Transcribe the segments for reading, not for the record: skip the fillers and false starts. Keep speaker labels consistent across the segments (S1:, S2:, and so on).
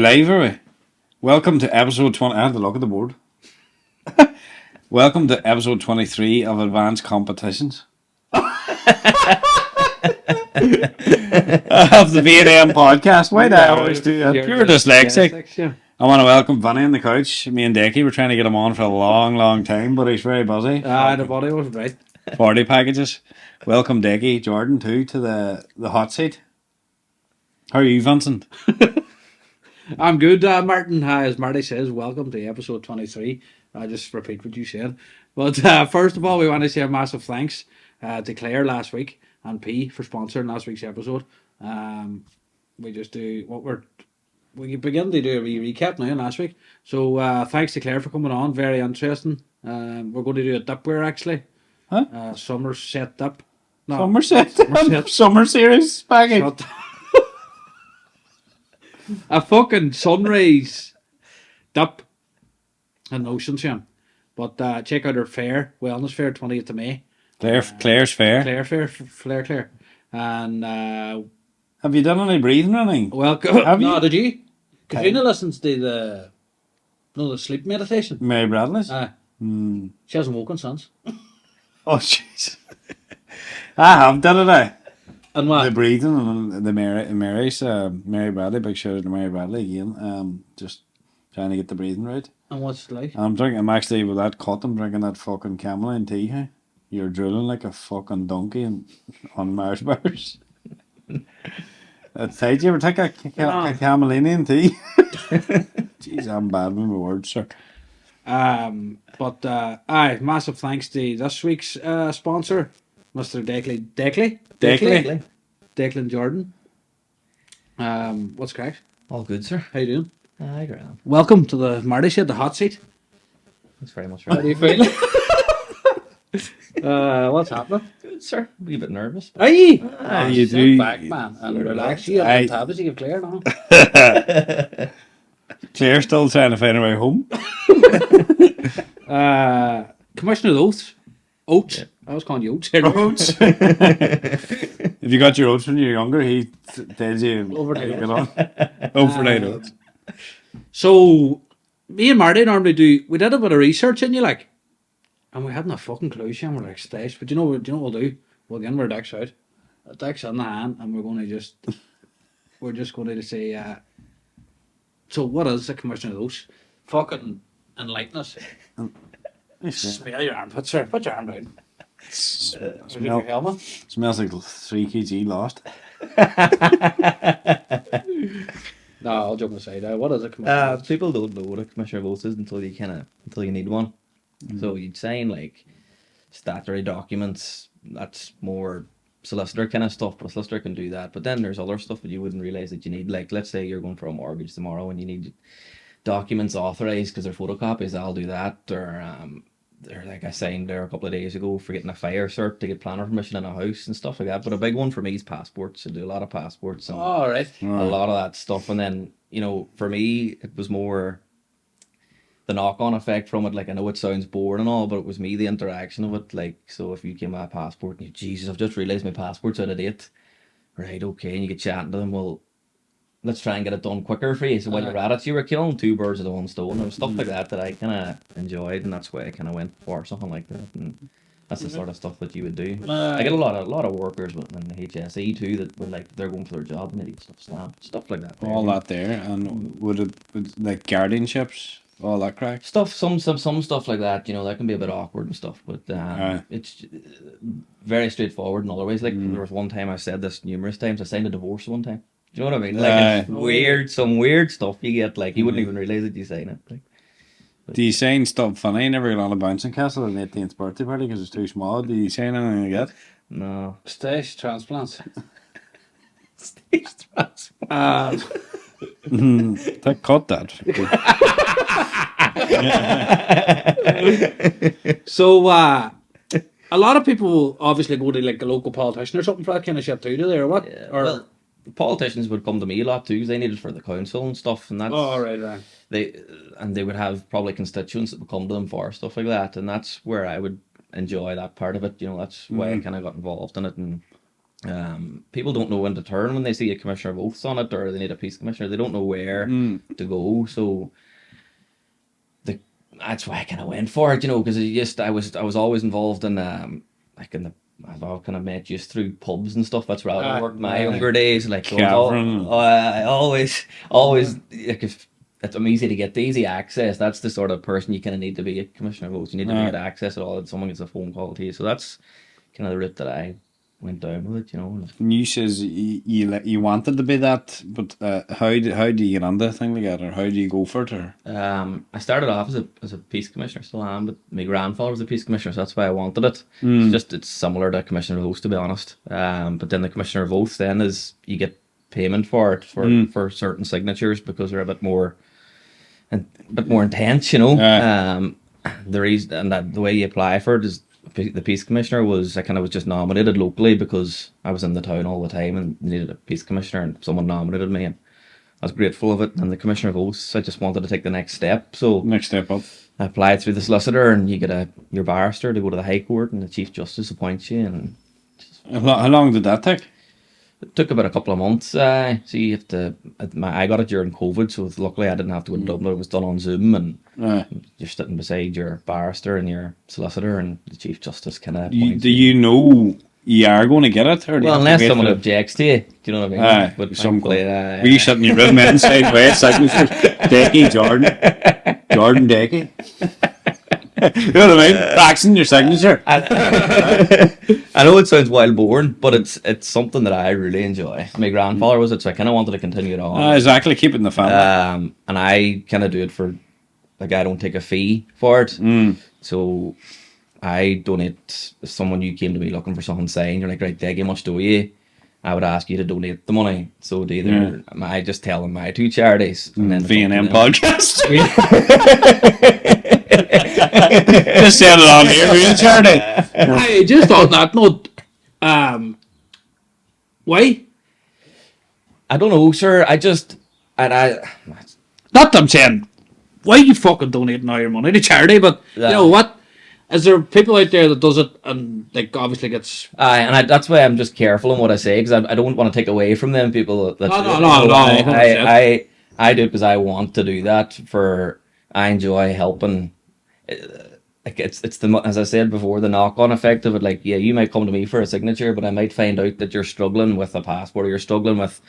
S1: we live, are we? Welcome to episode 20. I had to look at the board. Welcome to episode 23 of Advanced Competitions. Of the V&M podcast. Why do I always do that? Pure dyslexic. I want to welcome Vinny on the couch. Me and Decky were trying to get him on for a long time, but he's very busy.
S2: The body was right.
S1: 40 packages. Welcome Decky, Jordan too, to the hot seat. How are you, Vincent?
S2: I'm good, Martin. As Marty says, welcome to episode 23. I just repeat what you said. But first of all, we want to say a massive thanks to Claire last week and P for sponsoring last week's episode. We just do we begin to do a recap now last week. So thanks to Claire for coming on. Very interesting. We're going to do a dipware actually.
S1: Huh?
S2: Somerset dip. No,
S1: Somerset. Summer series package.
S2: A fucking sunrise dip in Oceansham. But check out our fair, wellness fair, 20th of May.
S1: Claire's fair.
S2: Claire. And
S1: have you done any breathing or anything?
S2: Welcome. Have you? Did you? Katrina listens to the sleep meditation.
S1: Mary Bradley's?
S2: She hasn't woken since.
S1: Oh, jeez. I have done it,
S2: And what?
S1: The breathing and the Mary Bradley, big shout out to Mary Bradley again. Just trying to get the breathing right.
S2: And what's it like?
S1: I'm actually with that cut, I'm drinking that fucking camelline tea, hey? You're drooling like a fucking donkey on Mars bars. That's tight. You ever take a camelline tea? Jeez, I'm bad with my words, sir.
S2: Massive thanks to this week's sponsor, Mr. Declan Jordan. What's crack?
S3: All good, sir.
S2: How you doing?
S3: Hi, Graham.
S2: Welcome to the Marty Shed, the hot seat.
S3: Thanks very much.
S2: How do you feel? What's happening?
S3: Good, sir. A wee bit nervous.
S2: Are you?
S1: You do.
S2: Back, man, and relax. You have tablets you give Claire now.
S1: Claire's still trying to find her way home.
S2: Commissioner of Oats. Yeah. I was calling you Oats.
S1: Oats. If you got your oats when you were younger, he tells you overnight oats.
S2: So, me and Marty normally we did a bit of research in you, like, and we hadn't a fucking clue, and we're like, stash. But do you know what we'll do? We'll get our dicks out, a dicks in the hand, and we're just going to say, so what is the Commissioner of Oats? Fucking enlighten us. Smell your armpits, sir. Put your arm down.
S1: Smells like 3 kg lost.
S2: No, I'll jump aside. What is a commissioner?
S3: People don't know what a commissioner of oaths is until you need one. So you'd sign like statutory documents. That's more solicitor kind of stuff, but a solicitor can do that. But then there's other stuff that you wouldn't realize that you need. Like, let's say you're going for a mortgage tomorrow and you need documents authorized because they're photocopies. I'll do that. Or like I signed there a couple of days ago for getting a fire cert to get planner permission in a house and stuff like that. But a big one for me is passports. I do a lot of passports and a lot of that stuff. And then, for me, it was more the knock-on effect from it. Like, I know it sounds boring and all, but it was me, the interaction of it. Like, so if you came my passport and you, Jesus, I've just realised my passport's out of date. Right, okay, and you get chatting to them, well, let's try and get it done quicker for you. So while you're at it, you were killing 2 birds with 1 stone. There was stuff like that I kind of enjoyed, and that's why I kind of went for something like that. And that's the sort of stuff that you would do. I get a lot of workers in the HSE too that would they're going for their job and they need stuff like that.
S1: All that there, and would like guardianships, all that crack?
S3: Some stuff like that. That can be a bit awkward and stuff, but it's very straightforward in other ways. Like there was one time I said this numerous times. I signed a divorce one time. Do you know what I mean? Like it's some weird stuff you get. Like you wouldn't even realise that you sign it.
S1: Do you sign stuff funny? You never got on a bouncing castle at an 18th birthday party because it's too small. Do you sign anything like that?
S3: No.
S2: Stage transplants.
S3: Stage transplants.
S1: Cut that.
S2: So a lot of people obviously go to like a local politician or something for that kind of shit too, do they, or what?
S3: Yeah, well, politicians would come to me a lot too because they need it for the council and stuff, and that's
S2: right.
S3: They would have probably constituents that would come to them for stuff like that, and that's where I would enjoy that part of it. That's why I kind of got involved in it, and People don't know when to turn when they see a commissioner of oaths on it, or they need a peace commissioner. They don't know where to go. So that's why I kind of went for it, because I was always involved in like in the. I've all kind of met just through pubs and stuff. That's where I worked my younger days. Like so I always like if I'm easy to get the easy access. That's the sort of person you kind of need to be a commissioner of votes. You need to be able to access it all. And someone gets a phone call to you. So that's kind of the route that I went down with it.
S1: And you says you wanted to be that, but how do you get on the thing together? How do you go for it? Or?
S3: I started off as a peace commissioner, still am, but my grandfather was a peace commissioner, so that's why I wanted it. It's similar to commissioner of oaths, to be honest. But then the commissioner of oaths then is you get payment for it for certain signatures because they're a bit more intense, The reason and that the way you apply for it is. The peace commissioner was I kind of was just nominated locally because I was in the town all the time and needed a peace commissioner, and someone nominated me, and I was grateful of it. And the commissioner of oaths, I just wanted to take the next step. So
S1: next step up.
S3: I applied through the solicitor, and you get your barrister to go to the High Court, and the Chief Justice appoints you. And
S1: how long did that take?
S3: It took about a couple of months. So you have to. I got it during COVID, so luckily I didn't have to go to Dublin. It was done on Zoom, and you're sitting beside your barrister and your solicitor, and the Chief Justice kind of.
S1: Do you know you are going to get it? Or
S3: unless someone objects to you, do you know what I mean? But
S1: were you sitting in your room inside way signatures? Decky, Jordan Decky. You know what I mean? Faxing your signature.
S3: I know it sounds wild born, but it's something that I really enjoy. My grandfather was it, so I kind of wanted to continue it on.
S1: Exactly, keep it in the family.
S3: And I kind of do it for, like, I don't take a fee for it. So I donate. If you came to me looking for something signed, you're like, right, Deg, how much do you? I would ask you to donate the money. So I just tell them my two charities. And then
S1: V&M podcast. Just said it on here, V&M charity.
S2: I just on that note, why?
S3: I don't know, sir. Not
S2: that I'm saying, why you fucking donating all your money to charity? But you know what? Is there people out there that does it and like obviously gets?
S3: That's why I'm just careful in what I say because I don't want to take away from them people.
S2: No.
S3: I do it because I want to do that. I enjoy helping. Like it's as I said before, the knock-on effect of it. Like, yeah, you might come to me for a signature, but I might find out that you're struggling with a passport or you're struggling with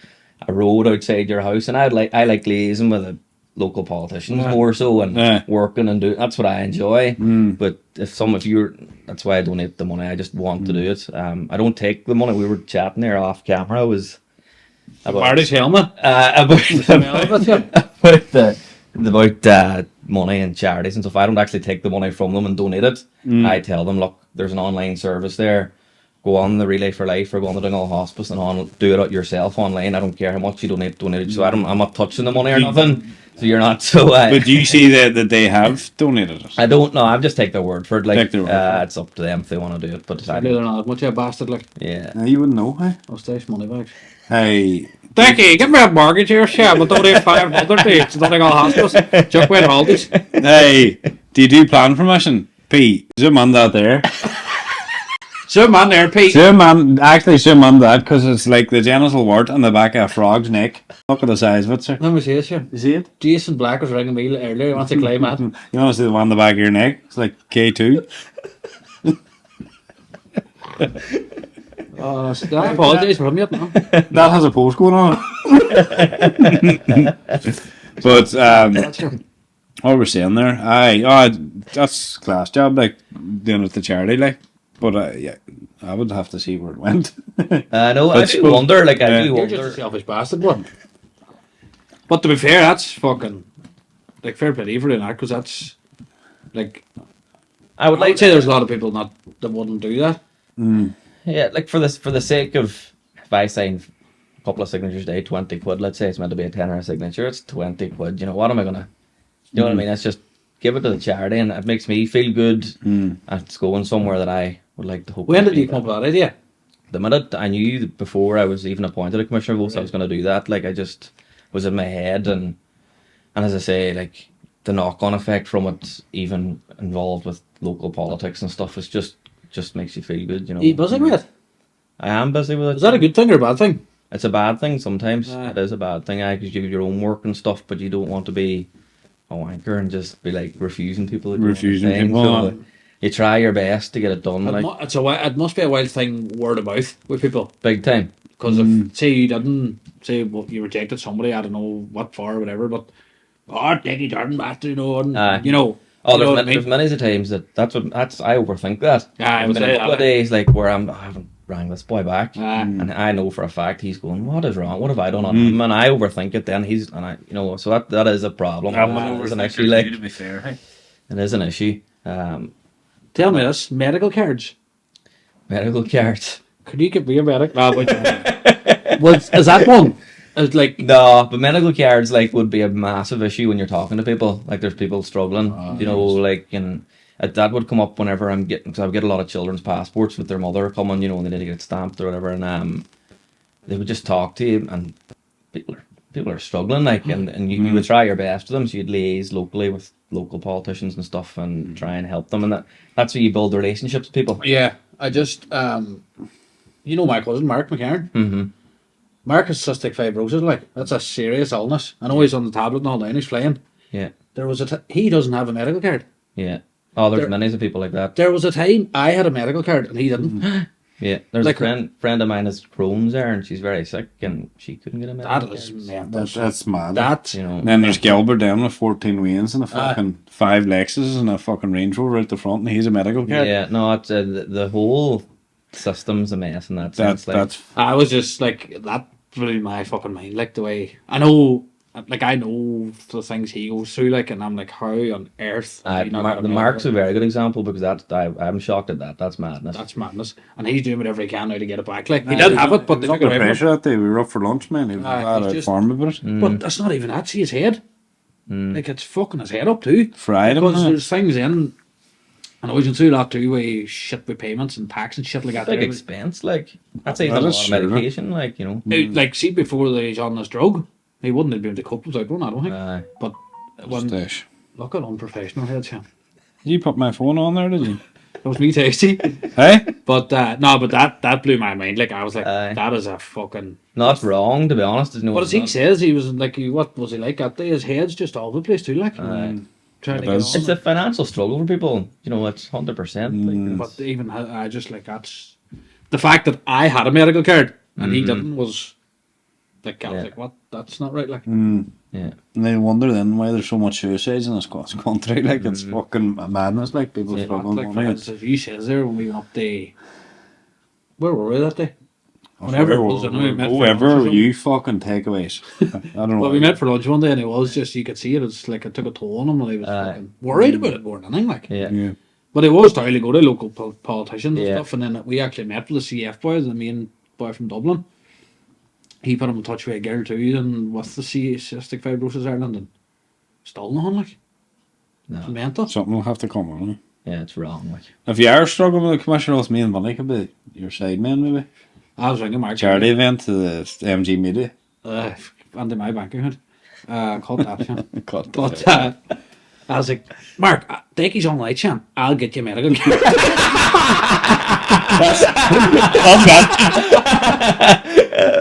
S3: a road outside your house, and I like liaising with the local politicians more so and working and doing. That's what I enjoy. But that's why I donate the money. I just want to do it. I don't take the money. We were chatting there off camera. Was
S2: about Marty's helmet.
S3: About money and charities and stuff. I don't actually take the money from them and donate it. I tell them, look, there's an online service there. Go on the Relay for Life or go on the Dingle Hospice and do it yourself online. I don't care how much you donate it. So I'm not touching the money or nothing. So you're not.
S1: But do you see that they have donated it?
S3: I don't know. I just take their word for it. Like it's up to them if they want to do it. But
S2: they're not much of a bastard. Like
S1: you wouldn't know. Hey,
S2: I'll stash money bags.
S1: Hey.
S2: Becky, give me a mortgage here, shit. But don't have 500 days. Don't think I'll hospice. Chuck went holidays.
S1: Hey, do you do plan permission? Pete, zoom on that there.
S2: Zoom on there, Pete.
S1: Zoom on that because it's like the genital wart on the back of a frog's neck. Look at the size of it, sir.
S2: Let me see it, sure.
S1: You see it?
S2: Jason Black was ringing me earlier. He wants to claim that.
S1: You want to see the one on the back of your neck? It's like K2.
S2: I apologise for him yet now.
S1: That has a postcode on it. But what we're saying there, that's class job, like doing it with the charity, like. But I would have to see where it went.
S3: I know. I do wonder. Like I do wonder.
S2: You're just a selfish bastard, one. But to be fair, that's fucking like fair play for doing that because that's like. I would like to say there's a lot of people that wouldn't do that.
S3: Yeah, like for the sake of if I sign a couple of signatures a day, 20 quid. Let's say it's meant to be a tenner signature. It's 20 quid. You know what am I gonna? You know what I mean? It's just give it to the charity, and it makes me feel good. It's going somewhere that I would like to hope.
S2: When did you come up with that idea?
S3: The minute I knew before I was even appointed a commissioner of oaths, I was going to do that. Like I just was in my head, and as I say, like the knock-on effect from it, even involved with local politics and stuff, is just makes you feel good. You know.
S2: Are you buzzing with it?
S3: I am busy with it.
S2: Is that a good thing or a bad thing?
S3: It's a bad thing sometimes. It is a bad thing, because you have your own work and stuff, but you don't want to be a wanker and just be like refusing people.
S1: Refusing people.
S3: So you try your best to get it done.
S2: It must be a wild thing word of mouth with people.
S3: Big time.
S2: Because if, say you rejected somebody, I don't know what for or whatever, but, Dickie Jordan bastard, you know, and, you know.
S3: Oh,
S2: you know
S3: there's many times I overthink that.
S2: I would say
S3: a couple of days like where I haven't rang this boy back, and I know for a fact he's going, what is wrong? What have I done on him? And I overthink it. Then so that is a problem. It is an issue. Like,
S1: to be fair, hey?
S3: It is an issue.
S2: Tell me this: medical cards.
S3: Medical cards.
S2: Could you give me a medical? Is that one? It's like
S3: no, but medical cards like would be a massive issue when you're talking to people. Like there's people struggling, and that would come up whenever I'm getting, because I would get a lot of children's passports with their mother coming, and they need to get it stamped or whatever, and they would just talk to you, and people are struggling, like, and you would try your best with them, so you'd liaise locally with local politicians and stuff, and try and help them, and that's where you build relationships with people.
S2: Yeah, I just my cousin Mark McCarran.
S3: Mm-hmm.
S2: Mark has cystic fibrosis, like that's a serious illness. I know he's on the tablet and all day and he's flying.
S3: Yeah.
S2: There was he doesn't have a medical card.
S3: Yeah. Oh, there's many of people like that.
S2: There was a time I had a medical card and he didn't.
S3: Yeah. There's a friend of mine has Crohn's there and she's very sick and she couldn't get a medical card.
S1: That's mad.
S2: That,
S1: then there's Gilbert down with 14 Waynes and a fucking 5 Lexuses and a fucking Range Rover out the front, and he's a medical card.
S3: Yeah, no, it's the whole system's a mess in that sense.
S2: I was just like, that blew my fucking mind. Like the way I know the things he goes through, like, and I'm like, how on earth?
S3: Mark's a very good example, because I'm shocked at that. That's madness.
S2: That's madness, and he's doing whatever he can now to get it back. Like he did have it, but they took it away from him.
S1: Pressure that day. We were up for lunch, man. He had a farm about it.
S2: But that's not even that. See his head. Like it's fucking his head up too.
S1: Fried him.
S2: Because there's things in. And I was going through that too, where you shit with payments and tax and shit like that.
S3: Big expense, like that's a lot of medication, like,
S2: Like, see, before he's on this drug, he wouldn't have been able to cope without one, I don't think. But look at unprofessional heads, yeah.
S1: Did you put my phone on there, did you?
S2: That was me tasty.
S1: Hey?
S2: But that blew my mind. Like, I was like, that is a fucking...
S3: Not wrong, to be honest.
S2: But as he says, he was like, what was he like that day? His head's just all over the place too, like.
S3: It's a financial struggle for people, it's 100%.
S2: But even I just like, that's the fact that I had a medical card and he didn't was like, I was like, what? That's not right, like.
S3: Yeah.
S1: And they wonder then why there's so much suicides in this country. Like, it's fucking madness. Like, people struggling.
S2: Like, for instance, you said there when we went up the, where were we that day? Whenever it was,
S1: whoever you fucking takeaways. I don't know.
S2: Well, we met for lunch one day, and it was just, you could see it. It's like it took a toll on him, and he was fucking worried about it more than anything. Like,
S3: yeah.
S2: But it was trying to go to local politicians and stuff, and then we actually met with the CF boy, the main boy from Dublin. He put him in touch with a girl too, and with the Cystic Fibrosis Ireland, and still nothing, like.
S3: No.
S2: It's mental.
S1: Something will have to come on.
S3: Yeah, it's wrong. Like,
S1: if you are struggling with the commissioner, me and Money could be your side man, maybe.
S2: I was ringing Mark.
S1: Charity event to the MG Media.
S2: Under my bank account. Cut that, yeah.
S1: Cut that.
S2: But I was like, Mark, Decky's on light, Sham. I'll get you medical.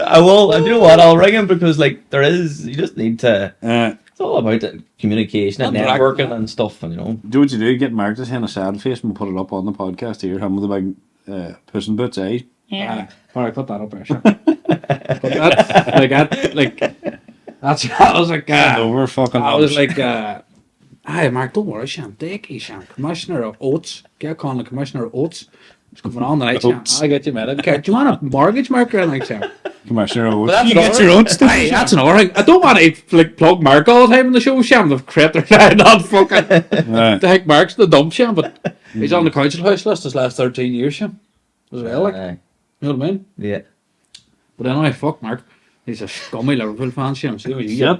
S3: I will. And you know what? I'll ring him, because like you just need to. It's all about communication and networking and stuff, and
S1: Do what you do. Get Mark to send a sad face and we'll put it up on the podcast here. Him with the big Puss in Boots, eh?
S2: Yeah. All right, put that up there, sure. But that's. I was like,
S1: over fucking.
S2: I was like, hi, Mark, don't worry, Sham. Decky, Sham, Commissioner of Oats. Get calling the Commissioner of Oats. It's coming on tonight, Sham. I'll get you medical care. Do you want a mortgage marker or anything, Sham?
S1: Commissioner of Oats.
S2: You get your own stuff. That's another thing. I don't want to plug Mark all the time in the show, Sham. They've created their not fucking. The heck, Mark's the dump, Sham, but he's on the council house list this last 13 years, Sham. As well, like. You know what I mean?
S3: Yeah.
S2: But anyway, fuck Mark. He's a scummy Liverpool fan, Sham. See what you
S1: get.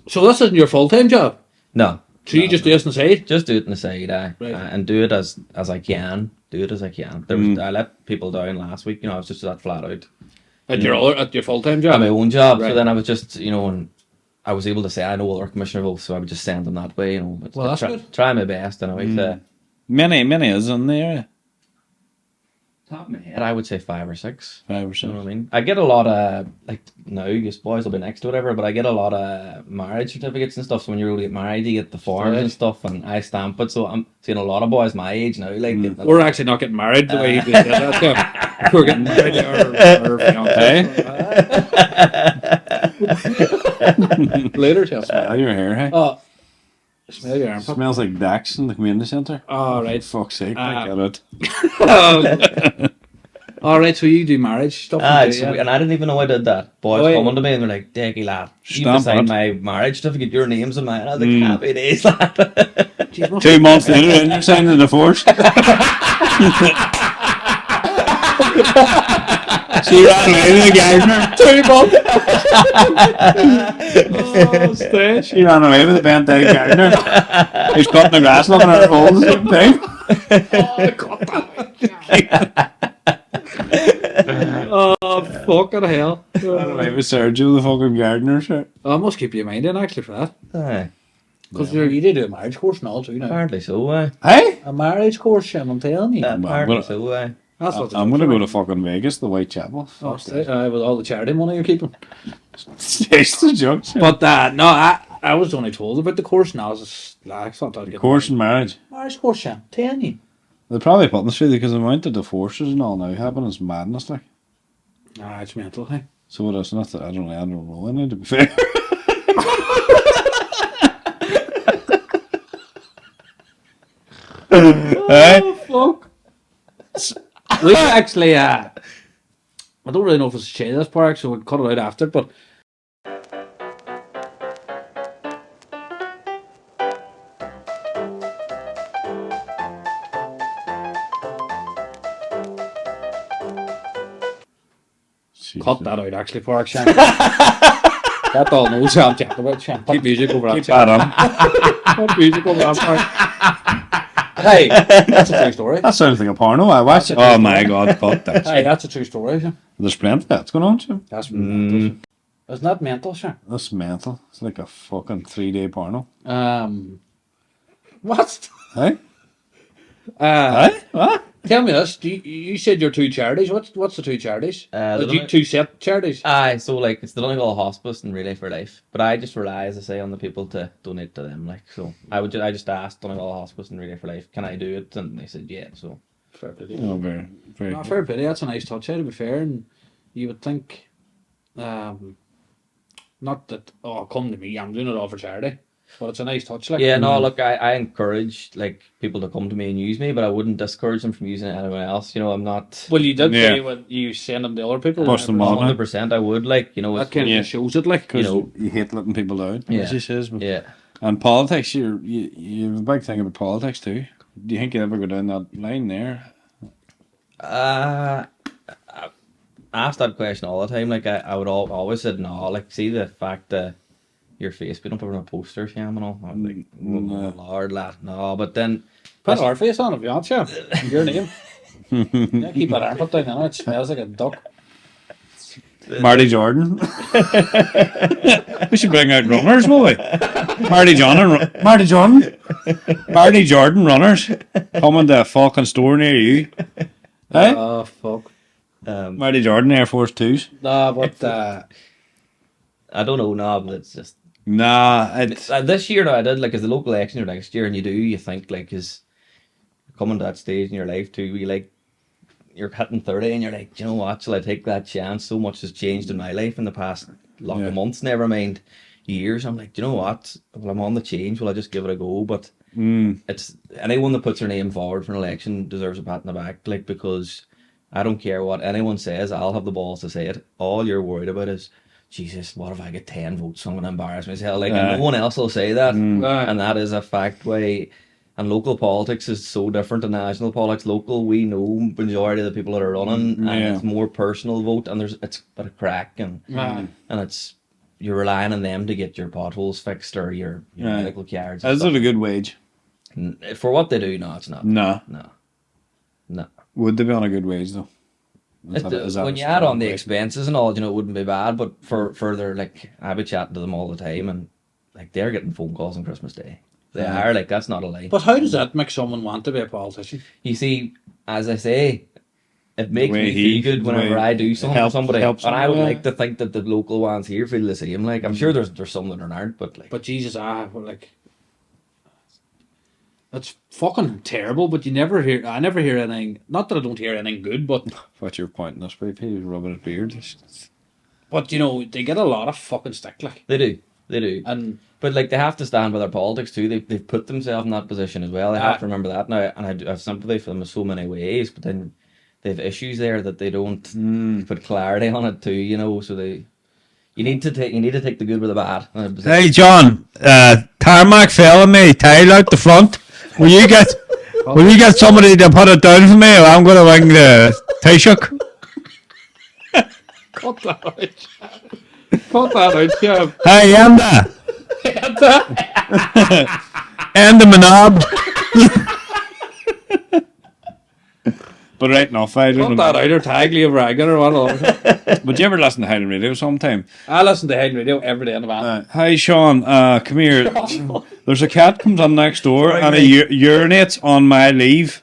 S2: So this isn't your full-time job?
S3: No.
S2: So you just do this on the side?
S3: Just do it on the side, and do it as I can. Do it as I can. I let people down last week. I was just that flat out.
S2: At your full-time job?
S3: At my own job. Right. So then I was just, and I was able to say I know other commissioner roles, so I would just send them that way.
S2: Well, that's good.
S3: Try my best anyway.
S1: Many is in there.
S3: Top of my head, I would say 5 or 6.
S1: 5 or
S3: You know
S1: 6.
S3: what I mean? I get a lot of, like, now, you boys will be next to whatever, but I get a lot of marriage certificates and stuff. So when you're going to get married, you get the forms and stuff, and I stamp it. So I'm seeing a lot of boys my age now. Like,
S2: We're actually not getting married the way he just said that. So we're getting married to our fiancé. Later, tell
S1: Smell your hair, hey?
S2: Oh, smell your armpit.
S1: Smells like Dax in the community centre.
S2: All right.
S1: Fuck's sake, I get it.
S2: All right, so you do marriage stuff.
S3: And I didn't even know I did that. Boys coming to me and they're like, Decky lad, you signed my marriage certificate, your name's on mine. And I was like, happy days, lad.
S1: 2 months later, and you're signing the divorce. She ran away with the gardener. 2 months. She ran away with the bent dead gardener. He's cutting the grass looking at her phone at the same time.
S2: Oh, fucking hell.
S1: Ran away with Sergio, the fucking gardener. Sure.
S2: I must keep your mind in actually for that.
S3: Aye.
S2: Because you did do a marriage course and all too now.
S3: Apparently so, aye.
S1: Hey?
S2: A marriage course, Shem, I'm telling you.
S3: Apparently so, aye.
S2: That's what
S1: I'm going to go to fucking Vegas, the Whitechapel.
S2: Oh, with all the charity money you're keeping.
S1: It's the joke.
S2: But no, I was only told about the course and I was just like, I thought I'd get
S1: Course and marriage.
S2: marriage course, Shem. Telling you.
S1: They're probably putting this through because the amount of divorces and all now happening is madness, like.
S2: Nah, it's mental, hey.
S1: So what else? Not that I don't know any, to be fair.
S2: Oh, fuck. We actually, I don't really know if it's shade this part, so we'll cut it out after, but cut that out actually, Park Shan. That all knows how I'm talking about, Shan. Put music over that.
S1: Keep that on.
S2: Put music over that part. Hey, that's a true story.
S1: That sounds like a porno I watch. Oh my god, fuck that.
S2: Hey, that's a true story, Shan.
S1: There's plenty that's going on, Jim.
S2: That's mental. Isn't that mental, Shan?
S1: That's mental. It's like a fucking 3-day porno.
S2: What?
S1: Hey? Hey? What?
S2: Tell me this. You said your 2 charities. What's the 2 charities? You 2 set charities?
S3: Aye, so like it's the Donegal Hospice and Relay for Life. But I just rely, as I say, on the people to donate to them. Like, so I just asked Donegal Hospice and Relay for Life, can I do it? And they said yeah. So
S2: Fair pity.
S1: Oh, very, very.
S2: No, fair pity. That's a nice touch, to be fair. And you would think, not that come to me. I'm doing it all for charity. But it's a nice touch, like.
S3: yeah, no, look, I encourage like people to come to me and use me, but I wouldn't discourage them from using anyone else. You know, I'm not.
S2: Well, you did
S1: Yeah.
S2: say when you send them to other people.
S1: Push them on.
S3: 100%, I would like, you know.
S2: That kind of shows it, like.
S1: Because
S3: You know.
S1: you hate letting people down,
S3: Yeah.
S1: as he says. But,
S3: Yeah.
S1: and politics, you have a big thing about politics too. Do you think you ever go down that line there?
S3: I ask that question all the time. Like I would always said no. Like, see the fact that your face being up on a poster, Sham, and all. I was like, oh, Lord, lad, no. But then
S2: Put our face on if you want to. Your name. Yeah, keep that armpit down now. It smells like a duck.
S1: Marty Jordan. We should bring out runners, will we? Marty Jordan runners coming to a fucking store near you. Hey?
S2: Oh, fuck.
S1: Marty Jordan Air Force 2s.
S2: No, but
S3: I don't know now, but it's just
S1: Nah, it's
S3: this year. No, I did like as the local election or next year, and you think like is coming to that stage in your life too. We like you're hitting 30, and you're like, you know what? Shall I take that chance? So much has changed in my life in the past lot of months. Never mind years. I'm like, you know what? Well, I'm on the change. Will I just give it a go? But it's anyone that puts their name forward for an election deserves a pat in the back. Like, because I don't care what anyone says. I'll have the balls to say it. All you're worried about is, Jesus, what if I get 10 votes? I'm going to embarrass myself. Like, and no one else will say that. And that is a fact. Why? And local politics is so different to national politics. Local, we know majority of the people that are running, and it's more personal vote, and it's a bit of crack, and it's you're relying on them to get your potholes fixed or your medical cards.
S1: is it a good wage?
S3: For what they do? No, it's not.
S1: No.
S3: No.
S1: Would they be on a good wage though?
S3: When you add on the expenses and all, you know, it wouldn't be bad. But for their, like, I be chatting to them all the time, and like they're getting phone calls on Christmas Day. They are, like, that's not a lie.
S2: how does that make someone want to be a politician?
S3: You see, as I say, it makes
S1: way
S3: me feel good whenever I do something for somebody. And I would like to think that the local ones here feel the same. Like, I'm sure there's some that aren't, but like.
S2: But Jesus, like, that's fucking terrible. But I never hear anything. Not that I don't hear anything good, but
S1: What you're pointing us by, he was rubbing his beard.
S2: but you know they get a lot of fucking stick, like.
S3: They do.
S2: And
S3: But like they have to stand by their politics too. They've put themselves in that position as well. They have to remember that now. And I have sympathy for them in so many ways. But then they have issues there that they don't put clarity on it too. You know, so you need to take the good with the bad.
S1: Hey John, tarmac fell on me, tile out the front. Will you get somebody to put it down for me, or I'm going to ring the Taoiseach?
S2: cut that out. Cut that out, yeah.
S1: Hey, and the knob. But right enough, I don't
S2: Cut
S1: know.
S2: that out or tag Leo Ragan or what.
S1: Would you ever listen to Highland Radio sometime?
S2: I listen to Hayden Radio every day in the van.
S1: Hi Sean, come here. There's a cat comes on next door and he urinates on my leave.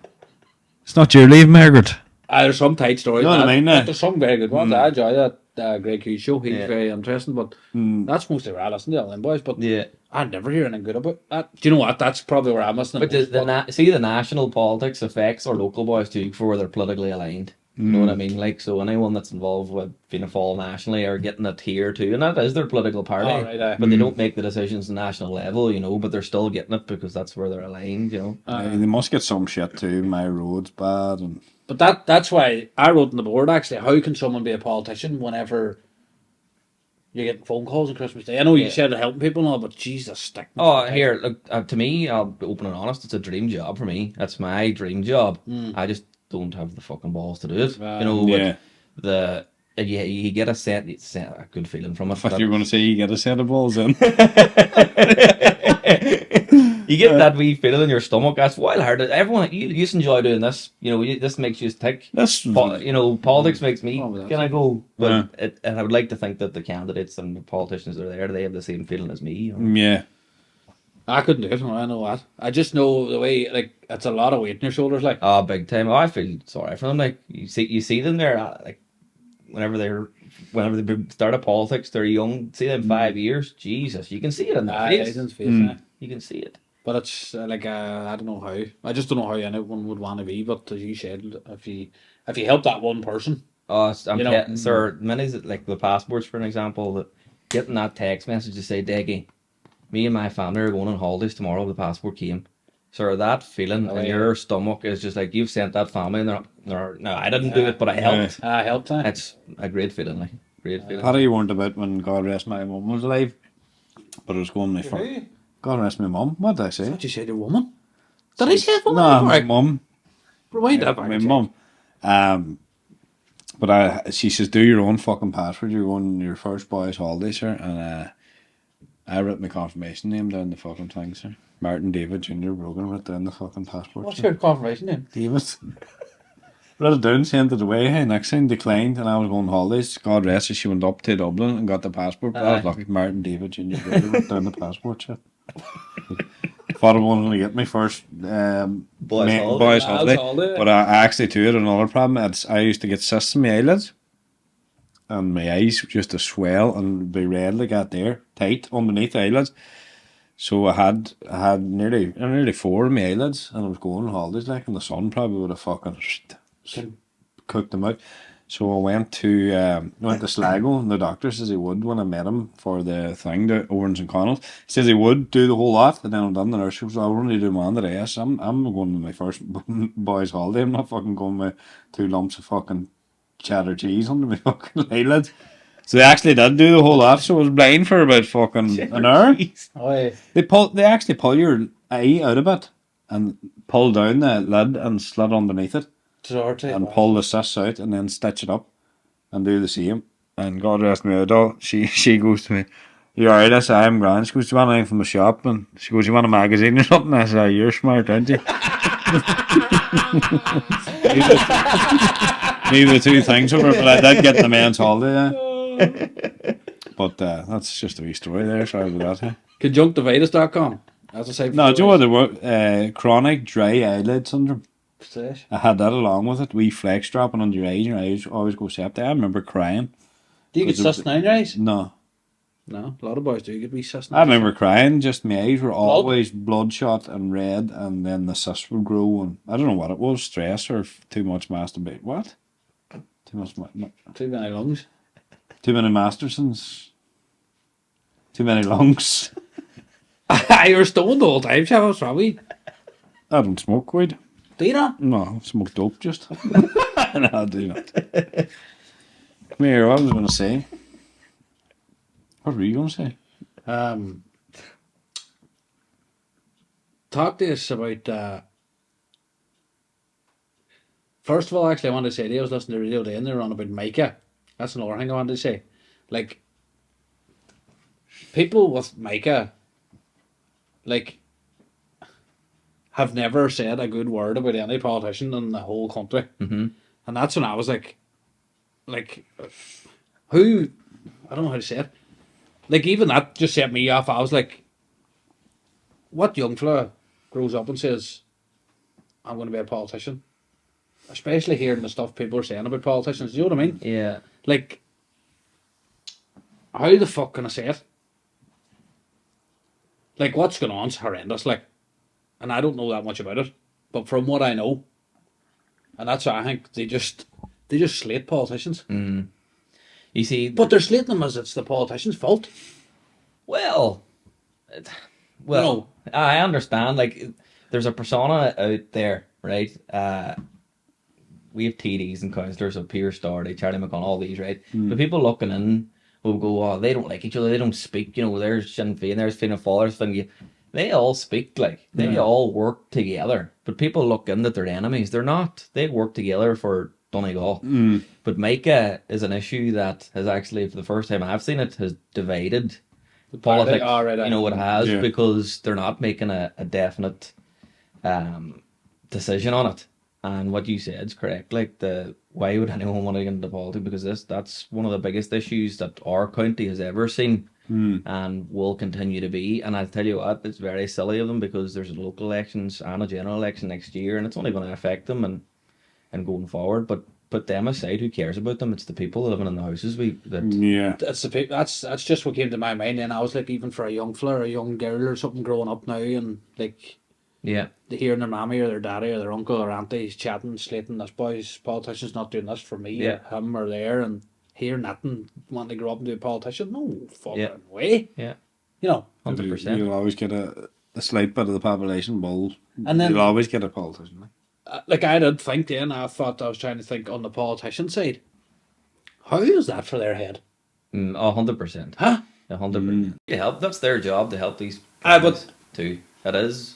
S1: It's not your leave, Margaret.
S2: There's some tight stories.
S1: You know what I mean,
S2: but there's some very good ones. I enjoy that Greg Hughes show. He's very interesting, but that's mostly where I listen to all them boys. But
S3: yeah,
S2: I never hear anything good about that. Do you know what? That's probably where I'm listening.
S3: But see, the national politics affects our local boys too before they're politically aligned. You know what I mean? Like, so anyone that's involved with Fianna Fáil nationally are getting a tier too, and that is their political party.
S2: Oh, right,
S3: but they don't make the decisions at national level, you know. But they're still getting it because that's where they're aligned, you know.
S1: They must get some shit too. My road's bad, and
S2: But that's why I wrote on the board actually. How can someone be a politician whenever you're getting phone calls on Christmas Day? I know you said helping people and all, but Jesus, stick.
S3: Oh, here, look. To me, I'll be open and honest. It's a dream job for me. That's my dream job. I just don't have the fucking balls to do it. You know, you get a good feeling from it.
S1: I thought you were going to say you get a set of balls in.
S3: You get that wee feeling in your stomach. That's wild hard. Everyone, you just enjoy doing this. You know, this makes you tick. You know, politics makes me. Can I go? But and I would like to think that the candidates and the politicians that are there, they have the same feeling as me. You know?
S1: Yeah.
S2: I couldn't do it. I know that. I just know the way, like, it's a lot of weight on your shoulders, like.
S3: Oh, big time. Oh, I feel sorry for them. Like, you see them there, like, whenever they start a politics, they're young. See them 5 years. Jesus, you can see it in their face. You can see it.
S2: But it's like I don't know how. I just don't know how anyone would want to be. But as you said, if you help that one person,
S3: sir, many like the passports, for an example, that getting that text message to say, Deggy, me and my family are going on holidays tomorrow. The passport came. Sir, that feeling in your stomach is just like you've sent that family, and they're no, I didn't do it, but I helped.
S2: I helped.
S3: It's a great feeling, like great feeling.
S1: Paddy, you weren't about when God rest my mum was alive, but it was going my first. God rest my mum. What did I say?
S2: What you said, your woman? Did I say woman?
S1: No, my mum.
S2: Why that?
S1: My mum. But she says, do your own fucking password. You're going on your first boys' holiday, sir, and I wrote my confirmation name down the fucking thing, sir. Martin David Jr. Brogan wrote down the fucking passport.
S2: What's your confirmation name?
S1: David. Wrote it down, sent it away. Hey, next thing declined, and I was going on holidays. God rest her, she went up to Dublin and got the passport. But I was lucky. Martin David Jr. Brogan wrote down the passport, sir. Thought I wanted to get my first boys' holiday. But I actually too had another problem. I used to get cysts in my eyelids. And my eyes used to swell and be red like that there, tight underneath the eyelids. So I had nearly 4 of my eyelids, and I was going on holidays like, and the sun probably would have fucking cooked them out. So I went to Sligo, and the doctor says he would when I met him for the thing, the Owens and Connell. He says he would do the whole lot, and then I'm done the nurse goes, I'll only do one today. So I'm going to my first boys' holiday. I'm not fucking going with 2 lumps of fucking cheddar cheese under my fucking eyelids. So they actually did do the whole lot, so I was blind for about fucking an hour.
S2: Oh, yeah.
S1: They actually pull your eye out of it and pull down the lid and slit underneath it and pull the cysts out and then stitch it up and do the same. And God rest me out, she goes to me, you alright? I said, I'm grand. She goes, do you want anything from the shop? And she goes, you want a magazine or something? I said, you're smart, aren't you? Neither 2 things over, but I did get the men's holiday, But that's just a wee story there. Sorry about that.
S2: Conjunctivitis.com. That's a site.
S1: No, do you know what they were? Chronic dry eyelid syndrome.
S2: Fresh.
S1: I had that along with it. Wee flex dropping under your eyes, and your eyes always go septic. I remember crying.
S2: Do you get sus now in your eyes?
S1: No.
S2: No, a lot of boys do get wee sus.
S1: I remember crying, just my eyes were
S2: Blood?
S1: always bloodshot and red, and then the cyst would grow, and I don't know what it was, stress or too much masturbate. What? Too much,
S2: Too many lungs.
S1: too many Mastersons. Too many lungs.
S2: You were stoned the whole time, Chef. What's wrong with you?
S1: I don't smoke weed.
S2: Do you not?
S1: No, I smoke dope just. No, I do not. Come here, what was I going to say? What were you going to say?
S2: Talk to us about. First of all, actually, I wanted to say, I was listening to the radio today and they were on about mica. That's another thing I wanted to say. Like, people with mica, like, have never said a good word about any politician in the whole country.
S3: Mm-hmm.
S2: And that's when I was like, who, I don't know how to say it. Like, even that just set me off. I was like, what young fella grows up and says, I'm going to be a politician? Especially hearing the stuff people are saying about politicians. Do you know what I mean?
S3: Yeah.
S2: Like, how the fuck can I say it? Like, what's going on is horrendous, like, and I don't know that much about it, but from what I know, and that's why I think they just slate politicians.
S3: Mm. You see,
S2: But they're slating them as it's the politician's fault.
S3: well,
S2: No.
S3: I understand. Like, there's a persona out there, right? We have TDs and councillors of Pierce Doherty, Charlie McConnell, all these, right? But people looking in will go, oh, they don't like each other, they don't speak, there's Sinn Féin, there's Fianna Fáil, there's Fine Gael. They all speak, like, they all work together. But people look in that they're enemies. They're not. They work together for Donegal. But mica is an issue that has actually, for the first time I've seen it, has divided politics. It has,
S1: Yeah.
S3: because they're not making a definite decision on it. And what you said is correct. Like, why would anyone want to get into politics? Because that's one of the biggest issues that our county has ever seen, and will continue to be. And I'll tell you what, it's very silly of them, because there's local elections and a general election next year, and it's only going to affect them and going forward. But put them aside, who cares about them? It's the people living in the houses
S1: Yeah.
S2: That's that's just what came to my mind. And I was like, even for a young fella or a young girl or something growing up now, and like,
S3: yeah.
S2: they hearing their mammy or their daddy or their uncle or auntie chatting, slating this boy's politician's not doing this for me or him or there, and hearing that and wanting to grow up and be a politician. No fucking way.
S3: Yeah.
S1: 100%. You'll always get a slight bit of the population bull.
S2: And then-
S1: you'll always get a politician.
S2: Like, I did think then, I thought I was trying to think on the politician side. How is that for their head?
S3: 100%.
S2: Huh?
S3: 100%. To help. That's their job, to help these
S2: But-
S3: families too. It is.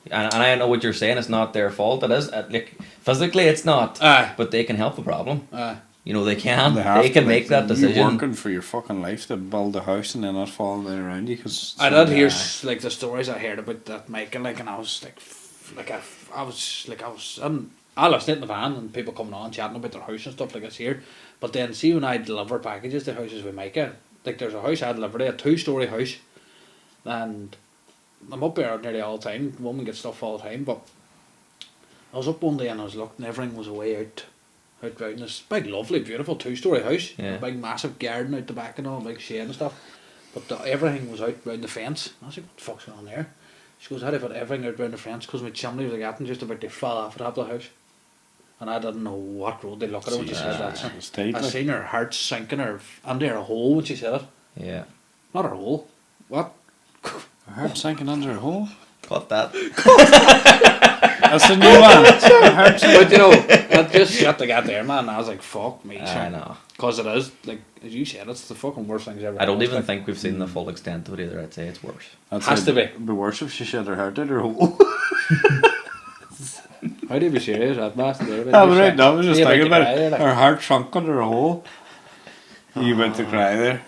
S3: And I know what you're saying. It's not their fault. It is. Like, physically, it's not. But they can help the problem. They can. They can make that decision.
S1: You're working for your fucking life to build a house and then not falling down around you. Cause
S2: I did hear like the stories I heard about that Michael, like, and I was like, I was I listened in the van and people coming on chatting about their house and stuff like this here. But then see, when I deliver packages to houses with Micah, like, there's a house I delivered, a 2-story house, and I'm up there nearly all the time. The woman gets stuff all the time, but I was up one day and I was looking, everything was away out round this big, lovely, beautiful 2-story house.
S3: Yeah.
S2: A big, massive garden out the back and all, a big shed and stuff. But everything was out round the fence. I was like, what the fuck's going on there? She goes, how do I put everything out round the fence? Because my chimney was like, just about to fall off the top of the house. And I didn't know what road they look at it when she said that.
S1: It's tight,
S2: I
S1: like.
S2: seen her heart sinking her under her hole when she said it.
S3: Yeah.
S2: Not her hole. What?
S1: Her heart sinking under a hole.
S3: Got that.
S1: That's a new one. Her heart sinking.
S2: But that just shut the gap there, man. I was like, fuck me.
S3: I know.
S2: Because it is, like, as you said, it's the fucking worst things ever.
S3: I don't
S2: happened.
S3: even think we've seen the full extent of it either. I'd say it's worse.
S2: Has to be.
S1: It'd be worse if she shed her heart out her hole.
S2: How do you be serious? That bastard there.
S1: I was right now. I was just
S2: You about
S1: thinking
S2: to
S1: about
S2: cry
S1: it.
S2: there, like.
S1: Her heart shrunk under a hole. You went to cry there.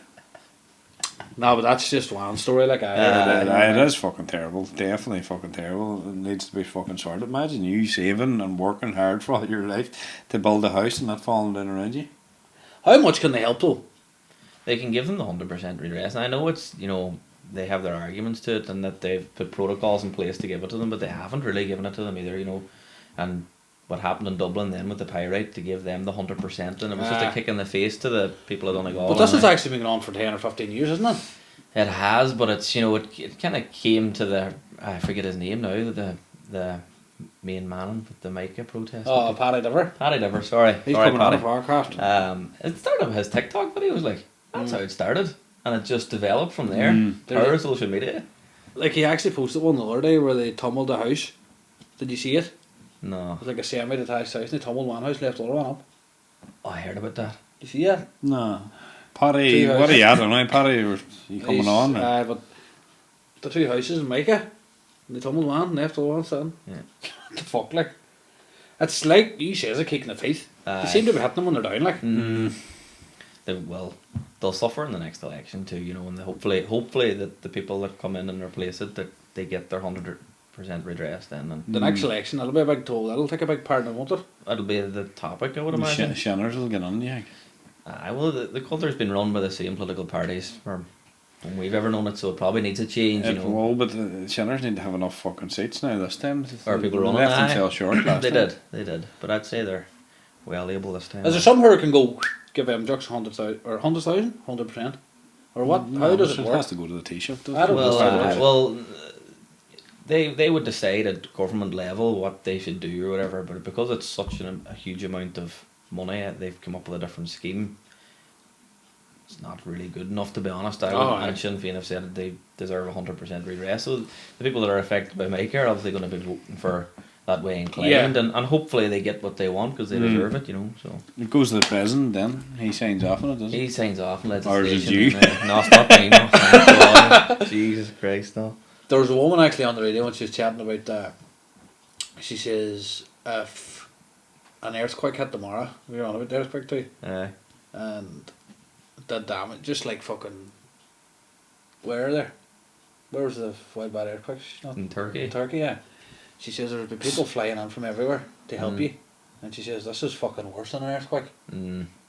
S2: No, but that's just one story. Like,
S1: It is fucking terrible. Definitely fucking terrible. It needs to be fucking sorted. Imagine you saving and working hard for all your life to build a house and not falling down around you.
S2: How much can they help though?
S3: They can give them the 100% redress. And I know it's, they have their arguments to it and that they've put protocols in place to give it to them, but they haven't really given it to them either, And what happened in Dublin then with the pyrite to give them the 100%, and it was just a kick in the face to the people of Donegal.
S2: But this has actually been going on for 10 or 15 years, isn't it?
S3: It has, but it's, you know, it kind of came to the, I forget his name now, the main man with the mica protest.
S2: Oh, Paddy Diver.
S3: Paddy Diver, sorry.
S2: He's
S3: sorry,
S2: coming out
S3: Paddy.
S2: of Aircraft.
S3: It started with his TikTok videos, like, that's how it started. And it just developed from there.
S2: Did
S3: Power
S2: it?
S3: of social media.
S2: Like, he actually posted one the other day where they tumbled a house. Did you see it?
S3: No.
S2: It was like a semi-detached house, and they tumbled one house, left the other one up.
S3: Oh, I heard about that.
S2: Did you see that?
S1: No. Paddy, what are you at now? Paddy, are you coming on? Or?
S2: But the two houses in Mica, and they tumbled one, left the other one sitting.
S3: Yeah.
S2: The fuck, like? It's like, you says a kick in the teeth. They seem to be hitting them when they're down, like.
S3: They'll suffer in the next election too, you know, and hopefully that the people that come in and replace it, that they get their 100% redress then. And
S2: The next election, it'll be a big toll. It'll take a big part in it, won't it?
S3: that'll be the topic, I would imagine.
S1: Shinners will get on, yeah.
S3: Well, the culture's been run by the same political parties for when we've ever known it, so it probably needs a change, you know.
S1: Well, but the Shinners need to have enough fucking seats now this time.
S3: Or people
S1: They
S3: running.
S1: left themselves short last
S3: They
S1: time.
S3: did. But I'd say they're well able this time.
S2: Is there some who can go give them Jux 100,000 or 100,000, 100%, or what?
S1: No,
S2: How does it
S1: It
S2: work?
S1: has to go to the Taoiseach. doesn't
S2: I don't
S1: it?
S2: know.
S3: Well, they would decide at government level what they should do or whatever, but because it's such a huge amount of money, they've come up with a different scheme. It's not really good enough, to be honest. And Sinn Féin have said that they deserve 100% redress. So the people that are affected by mica are obviously going to be voting for that way inclined,
S2: Yeah.
S3: and hopefully they get what they want because they deserve it, you know. So
S1: It goes to the president then. He signs off on it, doesn't he?
S3: he signs off on
S1: Or is it
S3: legislation.
S1: you?
S3: No, it's not me. No, thank God. Jesus Christ, no.
S2: There was a woman actually on the radio when she was chatting about she says if an earthquake hit tomorrow, we were on about the earthquake too, and the damage, just like fucking, where was the wild bad earthquake?
S3: In Turkey.
S2: In Turkey, yeah. She says there would be people flying in from everywhere to help you, and she says this is fucking worse than an earthquake.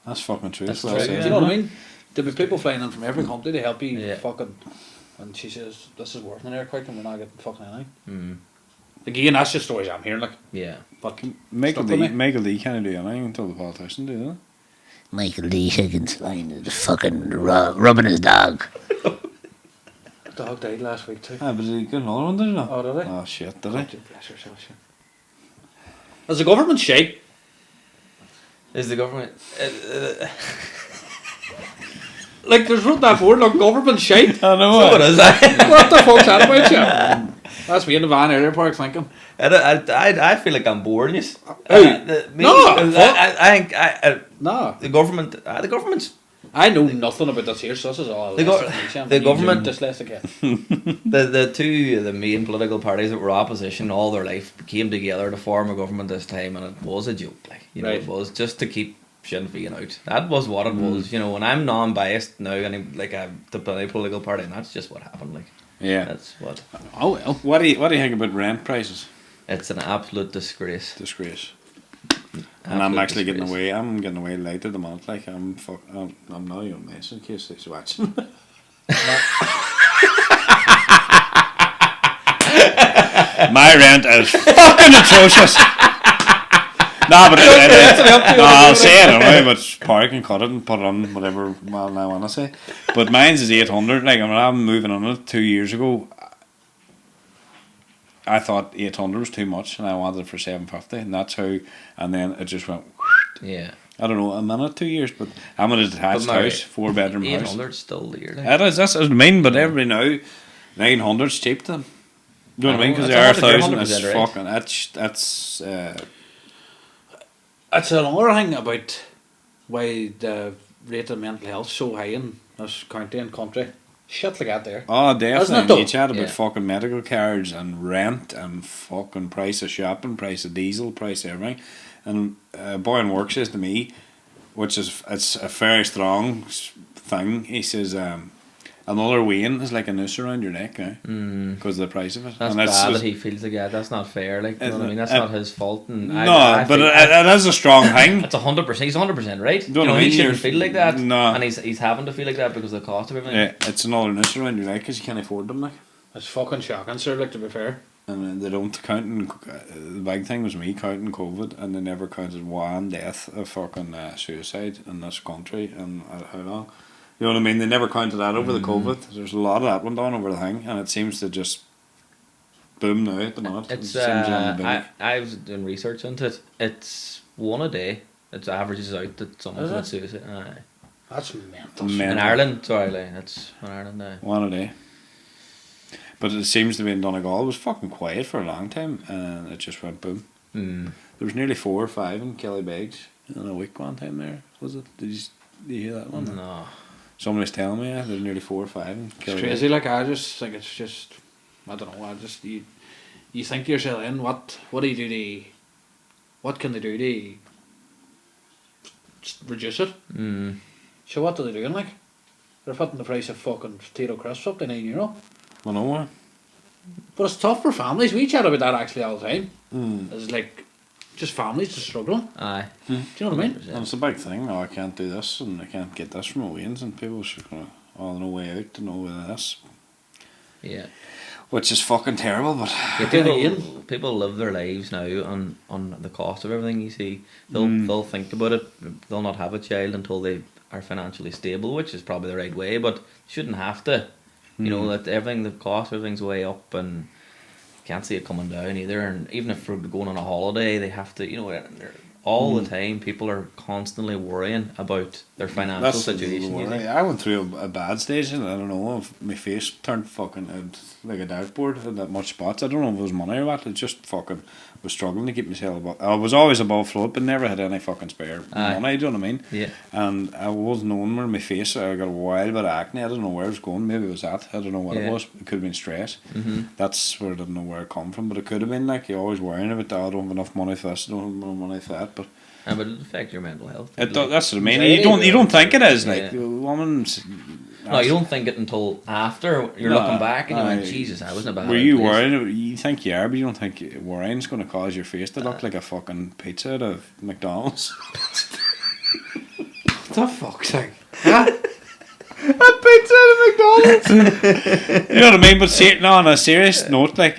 S1: That's fucking true.
S3: That's
S1: That's what I
S3: true,
S1: said.
S2: Do you know what I mean? There'll be people flying in from every country to help you,
S3: Yeah.
S2: fucking, and she says this is worse than an earthquake, and we're not getting fucking anything.
S3: Mm.
S2: Again, that's just stories I'm hearing, like.
S3: Yeah.
S2: But
S1: Michael
S2: Stuck with
S1: D.
S2: me.
S1: Michael D. can't do anything until the politician do, doesn't
S4: Michael D. Higgins lying is fucking rubbing his dog.
S2: the dog died last week too.
S1: he? Ah, but he got another one, did he not?
S2: Oh, did he?
S1: Oh, shit, did
S2: God,
S1: he?
S2: bless her, so shit. Is the government shite?
S3: Is the government...
S2: Like, there's wrote that board, look, government shite.
S1: I know
S3: what
S1: it.
S3: is that?
S2: What the fuck's that about, you? That's me in the van earlier park thinking.
S3: I feel like I'm boring you.
S2: No,
S3: I think
S2: No.
S3: the government's
S2: I know nothing about this here, so this is all
S3: The government-
S2: dyslexic.
S3: the main political parties that were opposition all their life came together to form a government this time, and it was a joke, like, you know,
S2: Right.
S3: it was just to keep Sinn Féin out. That was what it was, you know. And I'm non-biased now, and like to any political party, and that's just what happened. Like,
S1: Yeah.
S3: that's what.
S1: Oh, well. What do you think about rent prices?
S3: It's an absolute disgrace.
S1: Disgrace. And I'm
S3: Absolute
S1: actually getting
S3: disgrace.
S1: away. I'm getting away late at the month. Like I'm not even mess in case he's watching. My rent is fucking atrocious. No, but I'll say it anyway. But Park can cut it and put it on whatever well I want to say. But mine's is 800. Like when I'm moving on it 2 years ago, I thought 800 was too much, and I wanted it for 750, and that's how. And then it just went.
S3: Yeah.
S1: I don't know, a minute, 2 years, but I'm in a detached
S3: But Mary,
S1: house, 4-bedroom house.
S3: 800 still dear. Like.
S1: It is, that's what I mean, but every now, 900's cheap to them. Do you know what I mean? Because they
S3: That's
S1: are
S3: 100%,
S1: 1,000, it's
S3: right.
S1: fucking,
S2: It's another thing about why the rate of mental health so high in this county and country. Shit like that there.
S1: oh,
S2: Isn't it
S1: definitely.
S2: though?
S1: You chat about
S3: Yeah.
S1: fucking medical cards and rent and fucking price of shopping, price of diesel, price of everything. And a boy in work says to me, which is, it's a very strong thing, he says, another weighing is like a noose around your neck now because of the price of it.
S3: That's
S1: and
S3: bad that he feels like that. That's not fair. Like, you know what I mean? That's not his fault. And
S1: No,
S3: I
S1: but
S3: feel-
S1: it is a strong thing.
S3: It's 100%. He's 100% right.
S1: Don't
S3: You know,
S1: know,
S3: he
S1: you're-
S3: shouldn't feel like that.
S1: No.
S3: And he's having to feel like that because of the cost of everything.
S1: Yeah, it's another noose around your neck because you can't afford them. Like.
S2: It's fucking shocking, sir, like, to be fair.
S1: And they don't count. The big thing was me counting COVID, and they never counted one death of fucking suicide in this country. And how long? You know what I mean? They never counted that over the COVID. There's a lot of that went on over the thing, and it seems to just boom now at the minute.
S3: It's
S1: It seems on the big.
S3: I was doing research into it. It's one a day. It averages out that someone
S2: Is
S3: commits
S2: it?
S3: suicide. Aye.
S2: That's mental.
S1: Men-
S3: In Ireland, sorry, like, it's in Ireland now.
S1: One a day. But it seems to be in Donegal. It was fucking quiet for a long time, and it just went boom.
S3: Mm.
S1: There was nearly 4 or 5 in Kellybegs in a week one time there. Was it? Did you hear that one?
S3: No.
S1: Somebody was telling me there were nearly 4 or 5 in
S2: It's
S1: Kellybegs.
S2: crazy. Like I just think it's just, I don't know. You think to yourself, then what do you do to, what can they do to reduce it?
S3: Mm.
S2: So what are they doing? Like they're putting the price of fucking potato crisps up to €9.
S1: I know what?
S2: But it's tough for families. We chat about that actually all the time.
S1: Mm.
S2: It's like just families just struggling.
S3: Aye.
S2: Do you know what I mean?
S1: And it's a big thing. Oh, I can't do this, and I can't get this from Owens, and people just going, oh, no way out to know with this.
S3: Yeah.
S1: Which is fucking terrible, but
S3: Yeah,
S2: Then
S3: people,
S2: again-
S3: people live their lives now on the cost of everything. You see, they'll think about it. They'll not have a child until they are financially stable, which is probably the right way. But you shouldn't have to. You know that everything, the cost, everything's way up, and you can't see it coming down either. And even if we're going on a holiday, they have to. You know, they're all the time. People are constantly worrying about their financial
S1: that's the
S3: situation. you
S1: worry.
S3: see.
S1: I went through a bad stage, and I don't know if my face turned fucking like a dartboard, had that much spots. I don't know if it was money or what. It just fucking was struggling to keep myself above. I was always above float, but never had any fucking spare
S3: Aye.
S1: money. Do you know what I mean?
S3: Yeah.
S1: And I wasn't knowing where my face. I got a wild bit of acne. I don't know where it was going. Maybe it was that. I don't know what it
S3: Yeah.
S1: was. It could have been stress.
S3: Mm-hmm.
S1: That's where I didn't know where it come from. But it could have been like you're always worrying about that. I don't have enough money for this. I don't have enough money for that. But
S3: But it affects your mental health.
S1: that's what I mean.
S2: Anxiety,
S1: You don't think it is like
S3: Yeah.
S1: the woman's.
S3: No, you don't think it until after you're
S1: No,
S3: looking back and you're like,
S1: aye.
S3: Jesus, I wasn't a bad.
S1: Were you
S3: place."
S1: worried? You think you are, but you don't think worrying's going to cause your face to look like a fucking pizza out of McDonald's.
S2: What the fuck's sake? Huh?
S1: A pizza out of McDonald's. You know what I mean? But no, on a serious note, like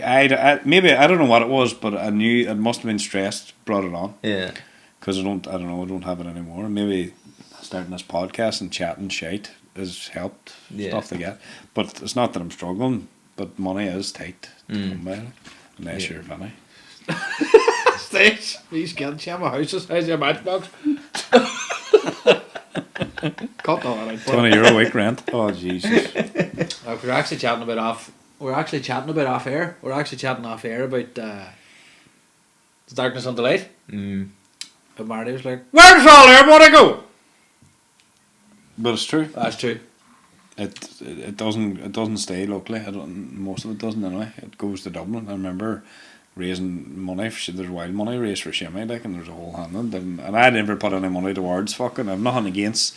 S1: maybe I don't know what it was, but I knew it must have been stressed. Brought it on
S3: Yeah.
S1: because I don't have it anymore. Maybe starting this podcast and chatting shite has helped.
S3: Yeah.
S1: Stuff like that. But it's not that I'm struggling. But money is tight to
S3: Mm.
S1: come by, unless
S3: Yeah.
S1: you're funny.
S2: Stage. He's getting you have a house the size of your matchbox. Cut all that out.
S1: €20 a week rent. Oh Jesus.
S2: We're actually chatting about off. We're actually chatting about off air. We're actually chatting off air about the darkness and the light.
S3: Mm.
S2: But Marty was like, "Where does all everybody go?"
S1: But it's true.
S2: That's true.
S1: It doesn't stay locally. Most of it doesn't anyway. It goes to Dublin. I remember raising money. There's wild money raised for Shimmy, like, and there's a whole hand. And I never put any money towards fucking. I've nothing against.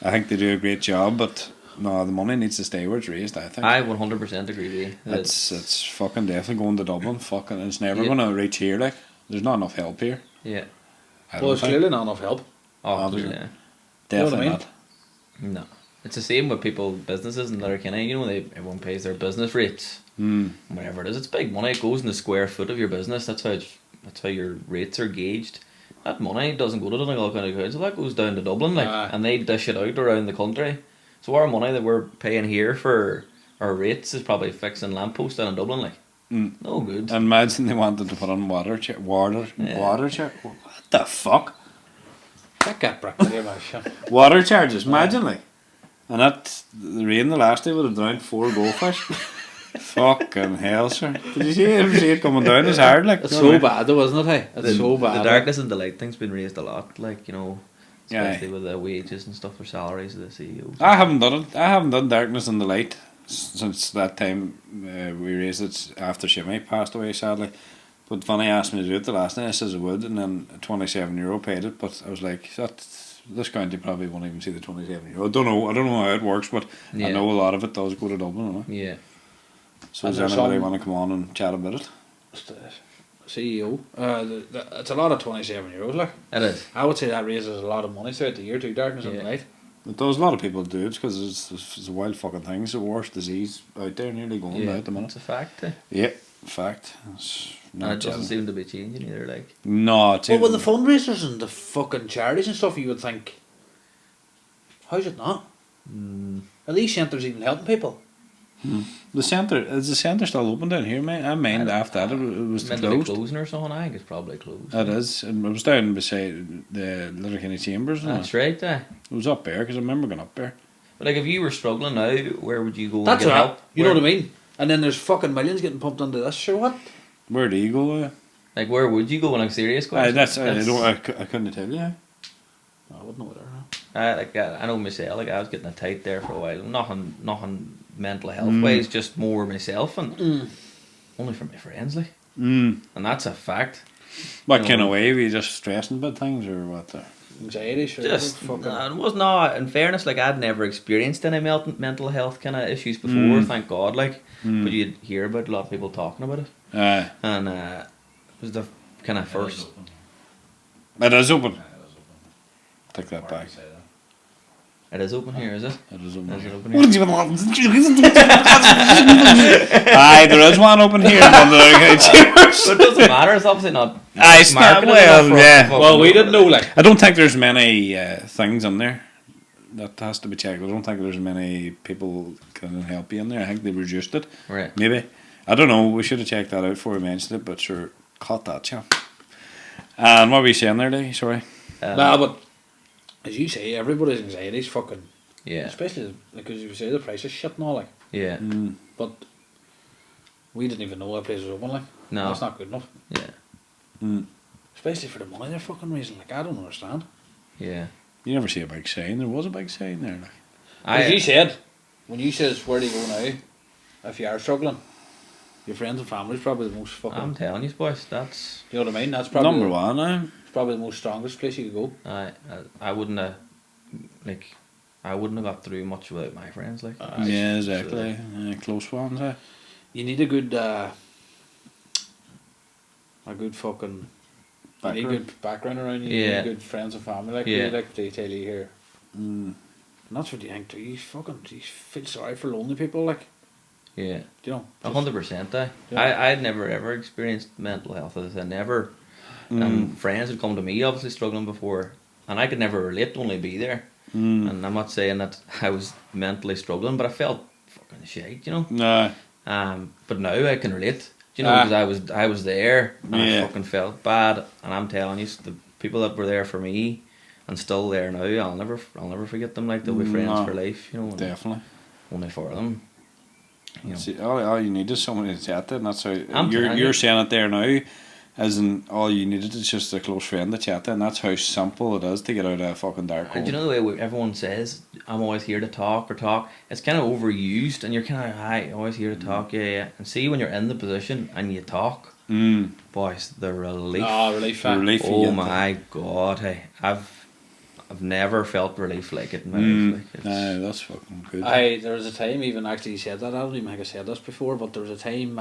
S1: I think they do a great job, but no, the money needs to stay where it's raised. I think.
S3: I 100% agree with you.
S1: It's fucking definitely going to Dublin. Fucking, it's never
S3: Yeah.
S1: gonna reach here. Like, there's not enough help here.
S3: Yeah.
S1: I
S2: Well,
S1: don't
S2: it's
S1: think.
S2: clearly not enough help.
S3: Oh,
S1: Obviously.
S3: yeah.
S1: Definitely
S2: You know what
S1: not.
S3: No. It's the same with people, businesses and Letterkenny. You know, everyone pays their business rates. Whatever it is, it's big money. It goes in the square foot of your business. That's how your rates are gauged. That money doesn't go to Donegal County Council. That goes down to Dublin, like,
S2: Aye.
S3: and they dish it out around the country. So our money that we're paying here for our rates is probably fixing lampposts down in Dublin, like. No good.
S1: And imagine they wanted to put on water check.
S3: Yeah.
S1: What the fuck?
S2: That got bricked here, my shit.
S1: Water charges, imagine like. And that the rain the last day would have drowned 4 goldfish. Fucking hell, sir. Did you ever see it coming down? It's hard, like.
S2: It's
S1: you know what I
S2: so
S1: mean?
S2: bad, though, isn't it? Hey, it's so bad.
S3: The darkness and the light thing's been raised a lot, like, you know,
S1: Yeah.
S3: especially with the wages and stuff, or salaries of the CEOs.
S1: I haven't done it. I haven't done Darkness and the Light since that time we raised it after Shimmy passed away, sadly. But Funny asked me to do it the last night. I says I would, and then €27 paid it. But I was like, this county probably won't even see the €27. I don't know how it works, but I
S3: Yeah.
S1: know a lot of it does go to Dublin. You know?
S3: Yeah.
S1: So
S2: And
S1: does
S2: there's
S1: anybody
S2: some-
S1: want to come on and chat about it?
S2: It's the CEO. It's a lot of €27, like.
S3: It is.
S2: I would say that raises a lot of money throughout the year too. Darkness and
S3: Yeah.
S2: the light.
S1: It does. A lot of people do it because it's a wild fucking thing. It's the worst disease out there, nearly going now
S3: Yeah,
S1: at the minute.
S3: it's a fact. Eh?
S1: Yeah, Fact. It's
S3: And
S1: not
S3: it doesn't
S1: jelly.
S3: seem to be changing either. Like,
S1: No, it's
S2: But with the fundraisers and the fucking charities and stuff, you would think, how's it not? At least centres even helping people.
S1: the centre. Is the centre still open down here, mate? I mind after that it was
S3: meant to be
S1: closed.
S3: closing or something. I think it's probably closed.
S1: It is. And it was down beside the Letterkenny Chambers. And
S3: That's right.
S1: it was up there because I remember going up there.
S3: But like, if you were struggling now, where would you go
S2: That's
S3: and get
S2: right.
S3: help?
S2: You know
S3: Where-
S2: what I mean? And then there's fucking millions getting pumped into this. Sure, what?
S1: Where do you go?
S3: Like, where would you go? Like, serious question.
S1: I couldn't tell you.
S2: I wouldn't know there.
S3: I know myself. Like, I was getting a tight there for a while. Nothing mental health wise. Just more myself and only for my friends. Like, and that's a fact.
S1: What
S3: You
S1: kind
S3: know,
S1: of way? Were you just stressing about things or what?
S2: Anxiety, sure.
S3: Just
S2: fucking.
S3: it was not. In fairness, like, I'd never experienced any mental health kind of issues before. Thank God. Like, but you'd hear about a lot of people talking about it, and it was the kind of first.
S1: It is open. Take that back.
S3: It is open here, is it?
S1: It is open.
S3: Is it
S1: Here.
S3: open
S1: What
S3: here?
S1: do you want? Aye, there is one open here. In the Chambers.
S3: But it doesn't matter. It's obviously not.
S1: Aye, it's not-
S3: marketed
S1: well,
S3: enough for us
S1: yeah.
S3: to fucking
S2: Well, we
S3: know.
S2: didn't know, like.
S1: I don't think there's many things in there. That has to be checked. I don't think there's many people can help you in there. I think they reduced it.
S3: Right.
S1: Maybe. I don't know. We should have checked that out before we mentioned it, but sure, cut that, chap. And what were you saying there, Dave? Sorry.
S2: Nah, but as you say, everybody's anxiety is fucking.
S3: Yeah.
S2: Especially because you say the price is shit and all, like.
S3: Yeah.
S2: But we didn't even know our place was open, like.
S3: No.
S2: That's not good enough.
S3: Yeah.
S2: Especially for the money they're fucking raising. Like, I don't understand.
S3: Yeah.
S1: You never see a big sign. There was a big sign there. Like.
S2: As you said, when you says where do you go now, if you are struggling, your friends and family is probably the most fucking.
S3: I'm telling you, boys, that's.
S2: You know what I mean? That's probably
S1: Number one now.
S2: It's probably the most strongest place you could go.
S3: I wouldn't have, like, I wouldn't have got through much without my friends. Like,
S1: Yeah, exactly. Close ones.
S2: You need a good fucking. You need good background around you. You
S3: Yeah.
S2: need good friends and family like
S3: Yeah.
S2: you, like they tell you here. And that's what you think too. You feel sorry for lonely people, like,
S3: yeah,
S2: you know.
S3: 100%.
S2: Yeah.
S3: I'd never ever experienced mental health. As I said, never. Friends had come to me, obviously struggling before, and I could never relate. Only be there. And I'm not saying that I was mentally struggling, but I felt fucking shit, you know.
S1: No.
S3: But now I can relate, you know, because I was there and
S1: Yeah.
S3: I fucking felt bad, and I'm telling you, the people that were there for me and still there now, I'll never forget them. Like, they'll be friends
S1: No.
S3: for life, you know. and
S1: Definitely.
S3: Only for them. You know.
S1: See, all you need is someone to chat to, and that's how
S3: I'm telling you.
S1: you're saying it there now. As in, all you needed is just a close friend to chat to, and that's how simple it is to get out of a fucking dark hole.
S3: And do you know the way everyone says, I'm always here to talk or talk? It's kind of overused, and you're kind of, hi, always here to talk, yeah. And see, when you're in the position and you talk, boys, the relief.
S2: Relief.
S1: The relief you
S3: Oh
S1: get.
S3: my God, hey, I've never felt relief like it in my life. Like, it's,
S1: That's fucking good.
S2: There was a time, even actually you said that, I don't even think I said this before, but there was a time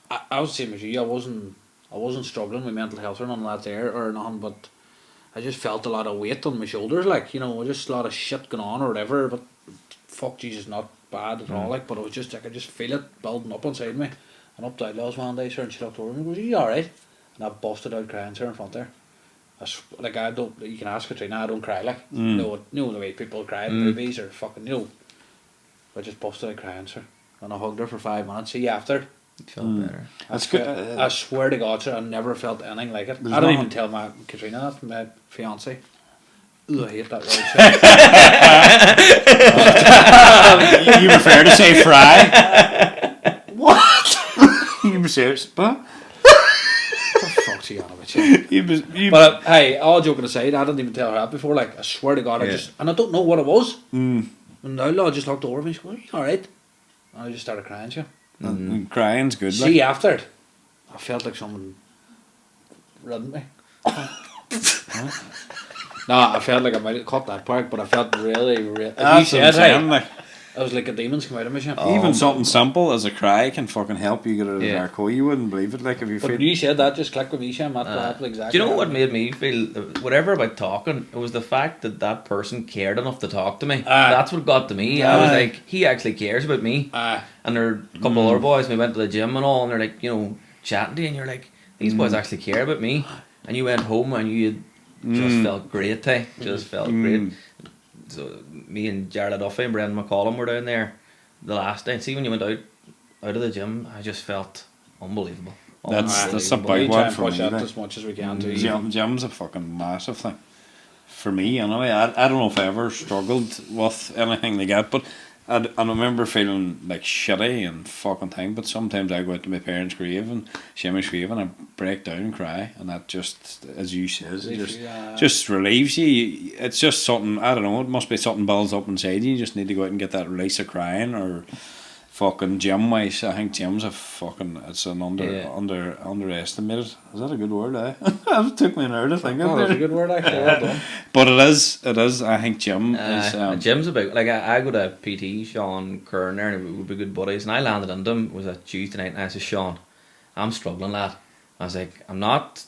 S2: I was the same as you. I wasn't struggling with mental health or none of that there or nothing, but I just felt a lot of weight on my shoulders, like, you know, just a lot of shit going on or whatever, but fuck Jesus, not bad at all, like, but it was just, I could just feel it building up inside me. And up to Outlaws one day, sir, and she looked over me and goes, "Are you alright?" And I busted out crying, sir, in front there. Like, I don't, you can ask Katrina, I don't cry, like, you know the way people cry in movies or fucking, you know. I just busted out crying, sir. And I hugged her for 5 minutes. See you after.
S3: it felt better.
S1: That's good.
S2: I swear to God, sir, I never felt anything like it.
S1: There's
S2: I don't
S1: nothing-
S2: even tell my Katrina that, my fiance. Ugh, I hate that word, sir.
S1: You prefer to say fry? What? You were serious, but
S2: What the fuck's she on about, you?
S1: you.
S2: But hey, all joking aside, I didn't even tell her that before. Like, I swear to God,
S3: Yeah.
S2: and I don't know what it was. And the outlaw just looked over me. She goes, "Are you alright?" And I just started crying. She.
S1: Crying's good.
S2: See, after it, I felt like someone ridden me. No, I felt like I might have cut that part, but I felt really. As you
S1: That's what I'm
S2: said,
S1: saying,
S2: hey,
S1: like.
S2: I was like a demon's come out of me.
S1: Even something simple as a cry can fucking help you get out of the
S3: Yeah.
S1: dark hole. You wouldn't believe it, like if you
S2: But
S1: feel.
S2: when you said that, just clicked with me, Sham. That happened exactly.
S3: Do you know what made me feel whatever about talking? It was the fact that that person cared enough to talk to me. That's what got to me. I was like, he actually cares about me. And there are a couple of other boys. We went to the gym and all, and they're like, chatting to you, and you're like, these boys actually care about me. And you went home and you just felt great, Just felt great. So me and Jared Duffy and Brendan McCollum were down there the last day. And see, when you went out of the gym, I just felt unbelievable.
S1: That's a
S2: We
S1: big
S2: try
S1: one
S2: and
S1: for
S2: push
S1: me.
S2: that
S1: Like.
S2: as much as we can too.
S1: Gym's a fucking massive thing. For me, anyway. I don't know if I ever struggled with anything like that, but I remember feeling like shitty and fucking thing, but sometimes I go out to my parents' grave and Shemmy's grave and I break down and cry, and that just, as you says, just relieves you. It's just something, I don't know, it must be something builds up inside you. You just need to go out and get that release of crying. Or fucking gym wise, I think gym's it's an underestimated. Is that a good word, It took me an hour to think of it.
S2: That's a good word, actually. Well done.
S1: But it is, I think gym is...
S3: gym's about, like, I go to PT, Sean Kern there, and we would be good buddies, and I landed into him, it was a Tuesday night, and I said, Sean, I'm struggling, lad. I was like, I'm not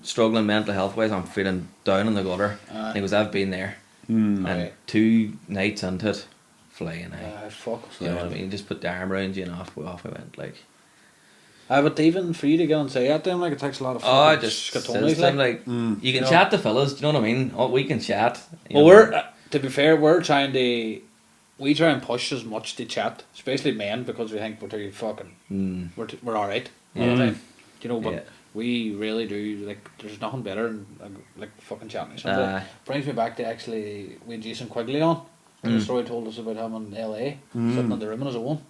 S3: struggling mental health wise, I'm feeling down in the gutter. And he goes, I've been there. And 2 nights into it, flying,
S2: Fuck.
S3: you know what I mean? Just put the arm around you and off we went, like.
S2: But even for you to get and say that to him, like, it takes a lot of
S3: I
S2: fucking
S3: just
S2: scatonies,
S3: says, like, you can chat to fellas, do you know what I mean? We can chat.
S2: Well, we're to be fair, we try and push as much to chat, especially men, because we think we're too fucking we're all right all the time. You know, but we really do, like, there's nothing better than like fucking chatting to somebody. Brings me back to actually when Jason Quigley on. And the story told us about him in LA, sitting in the room on his own,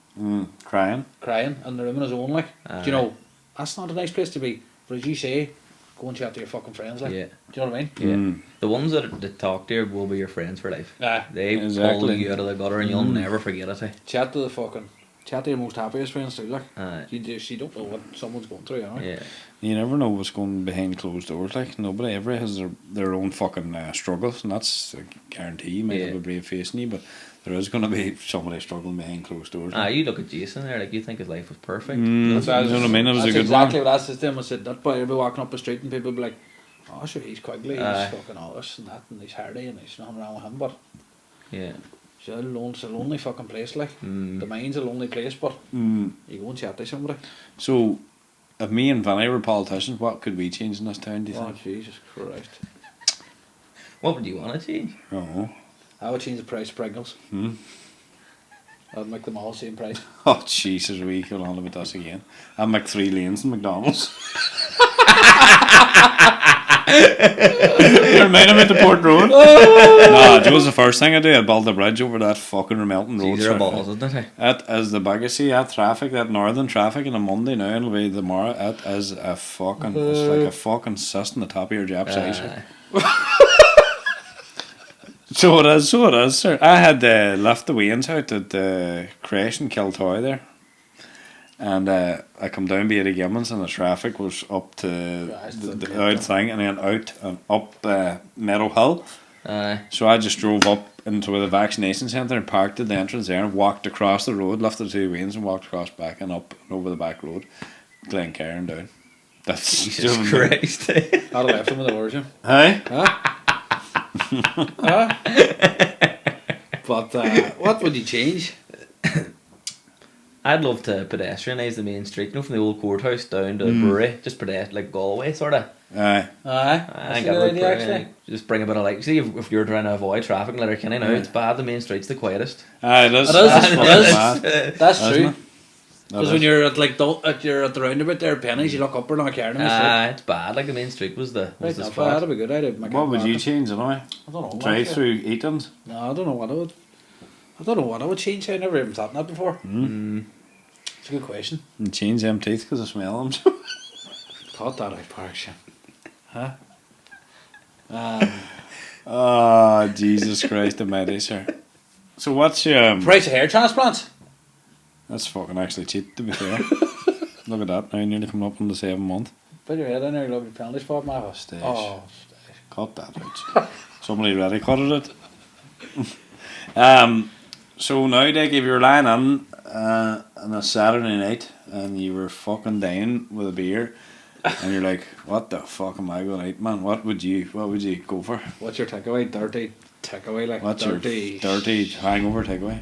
S1: crying
S2: in the room on his own, like. Do you know, that's not a nice place to be. But as you say, go and chat to your fucking friends, like. Do you know what I mean?
S3: Yeah. The ones that talk to you will be your friends for life. They
S1: exactly.
S3: pull you out of the gutter and you'll never forget it.
S2: Chat to your most happiest friends too, like. You don't know what someone's going through, you know.
S3: Yeah.
S1: You never know what's going behind closed doors. Like, nobody ever has their own fucking struggles, and that's a guarantee. You might have a brave face in you, but there is going to be somebody struggling behind closed doors.
S3: Like. You look at Jason there, like, you think his life was perfect.
S1: You know what I mean? It was a good
S2: exactly
S1: one.
S2: what I said to him. I said, that boy will be walking up the street and people will be like, oh, sure, he's Quigley, he's fucking all this and that, and he's hardy, and there's nothing wrong with him, but it's a lonely fucking place, like. The mind's a lonely place, but you go and chat to somebody.
S1: So, if me and Vinny were politicians, what could we change in this town, do you
S2: Oh,
S1: think?
S2: Jesus Christ.
S3: What would you want to change?
S1: Oh.
S2: I would change the price of Pringles. I'd make them all the same price.
S1: Oh, Jesus, we go on about this again. I'd make 3 lanes in McDonald's. You remind me at the Port Road? No, Joe's the first thing I do. I'd build a bridge over that fucking Remelton Road.
S3: These are balls, isn't it?
S1: That is the biggest. See, that traffic, that northern traffic on a Monday now, it'll be tomorrow. It is a fucking, it's like a fucking cyst on the top of your Jap's eyes. So it is, sir. I had left the Waynes out at the crash in Kiltoy there. And I come down Beatty Gibbons and the traffic was up to the out thing and then out and up Meadow Hill. So I just drove up into the vaccination centre and parked at the entrance there and walked across the road, lifted the 2 Waynes and walked across back and up and over the back road, Glencairn and down. That's
S3: Jesus Christ.
S2: I'd have left him with the version.
S1: Hey?
S2: But what would you change?
S3: I'd love to pedestrianise the main street, from the old courthouse down to the brewery, just like Galway, sort of.
S1: Aye.
S2: I think
S3: a
S2: good idea, actually.
S3: like, just bring a bit of light. See, if you're trying to avoid traffic in Letterkenny now, it's bad. The main street's the quietest.
S1: Aye, it is.
S2: It is.
S1: That's fucking mad.
S2: That's
S1: Isn't
S2: true.
S1: it?
S2: Because when you're at you're at the roundabout there, Pennies, you look upward on a car.
S3: It's bad. Like the main street was the
S2: Right,
S3: spot.
S2: that'd be good.
S1: What would you change anyway?
S2: I don't know.
S1: Drive through Eaton's?
S2: No, I don't know what I would change. I never even thought that before. It's a good question.
S1: And change them teeth because I smell them.
S2: Thought that out, Parkshan. Huh?
S1: Oh, Jesus Christ almighty, sir. So what's your...
S2: Price of hair transplants?
S1: That's fucking actually cheap, to be fair. Look at that, now nearly coming up on the 7th month.
S2: Put your head in there, you'll be penalties for it, man.
S1: Stage.
S2: Oh,
S1: Cut that out. Somebody already cut it. So now, Dick, if you're lying in on a Saturday night and you were fucking dying with a beer, and you're like, "What the fuck am I going to eat, man? What would you go for?
S2: What's your takeaway? Dirty takeaway, like
S1: What's
S2: dirty.
S1: your dirty hangover takeaway?"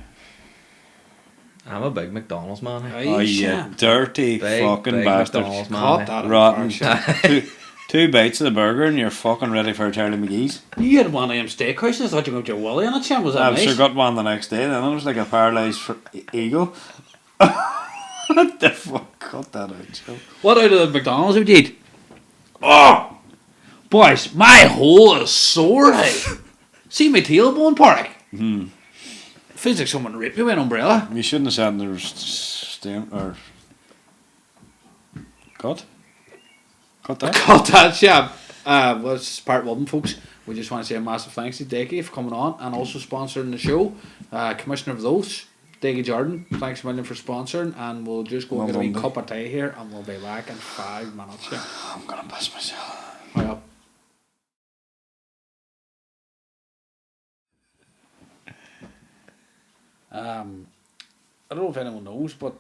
S3: I'm a big McDonald's man.
S1: Oh yeah, dirty fucking
S3: big
S1: bastard!
S3: McDonald's man.
S2: Caught that
S1: Rotten.
S2: rotten.
S1: Two bites of the burger and you're fucking ready for Charlie McGee's.
S2: You had one of them steakhouses. I thought you were going to Willie on it, Sam. Was that
S1: I've
S2: nice?
S1: sure got one the next day. Then it was like a paralysed eagle. What the fuck? Cut that out, Joe.
S2: What out of the McDonald's would you eat? Oh, boys, my hole is sore. Hey. See my tailbone, Park. Feels like someone ripped me with an umbrella.
S1: You shouldn't have said there was stain or cut. Cut that.
S2: Got that, Sam. Well, it's part one, folks. We just want to say a massive thanks to Declan for coming on and also sponsoring the show. Commissioner of Oats, Declan Jordan, thanks a million for sponsoring. And we'll just go and get a wee cup of tea here and we'll be back in 5 minutes. Yeah.
S1: I'm gonna piss myself.
S2: Hurry up. I don't know if anyone knows, but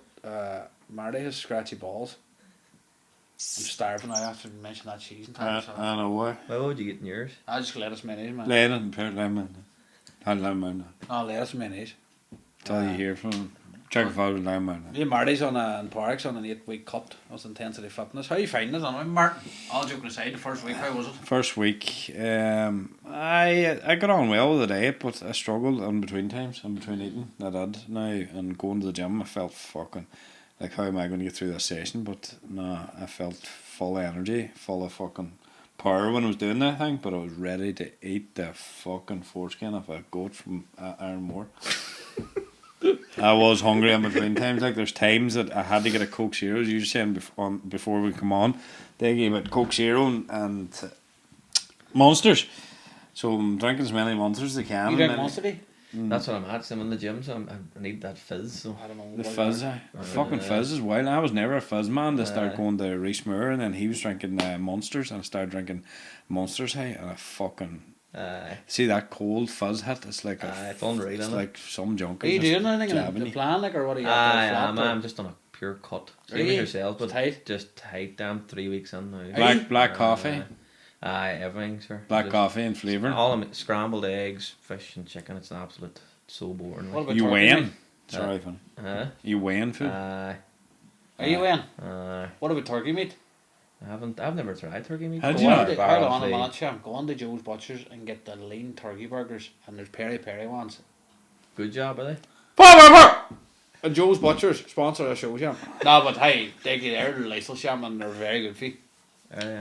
S2: Marty has scratchy balls. I'm starving. I have to mention that cheese and time. So
S1: I know why.
S3: Why would you get in yours?
S2: I just lettuce mayonnaise, man.
S1: Laying it and put lemon. Had lemon.
S2: Oh, lettuce mayonnaise.
S1: That's all you hear from Check if I was lemon.
S2: Yeah, Marty's on and Park's on an 8-week cut of intensity fitness. How are you finding it anyway, Martin? All joking aside, the first week, how was it?
S1: First week, I got on well with the diet, but I struggled in between times, in between eating. I did now, and going to the gym, I felt fucking like, how am I going to get through this session? But nah, I felt full of energy, full of fucking power when I was doing that thing, but I was ready to eat the fucking foreskin of a goat from Ironmore. I was hungry in between times. Like, there's times that I had to get a Coke Zero. As you were saying before we come on, they gave it Coke Zero and Monsters. So I'm drinking as many Monsters as I can.
S2: You drink Monster Tea?
S3: That's what I'm at. So I'm in the gym, so I need that fizz. So
S2: I don't know.
S1: The fizz, fucking fizz as well. I was never a fizz man. I started going to Reese Moore, and then he was drinking Monsters, and I started drinking Monsters, hey, and I fucking see that cold fizz hit. It's like
S3: it's unreal.
S1: It's like some junk.
S2: Are you doing anything in the plan, like, or what are you?
S3: I'm just on a pure cut. Same as yourself, but
S2: tight.
S3: Just tight. Damn, 3 weeks in now.
S1: Black coffee.
S3: Everything, sir.
S1: Black coffee and flavour.
S3: All of it, scrambled eggs, fish and chicken. It's an absolute so boring.
S2: What about
S1: You
S2: turkey
S1: weighing?
S2: meat?
S1: Sorry, fun.
S3: Huh?
S1: You weighing food?
S2: Are you weighing?
S3: I've
S2: What about turkey meat?
S3: never tried turkey meat.
S1: How'd
S3: before.
S1: you know?
S2: Hold on a
S3: Obviously-
S2: minute, Sam. Go on to Joe's Butchers and get the lean turkey burgers, and there's peri ones.
S3: Good job, are they?
S2: And Joe's Butchers sponsor our show, Sam. No, but hey, they get there, they're lethal, Sam, and they're very good for you.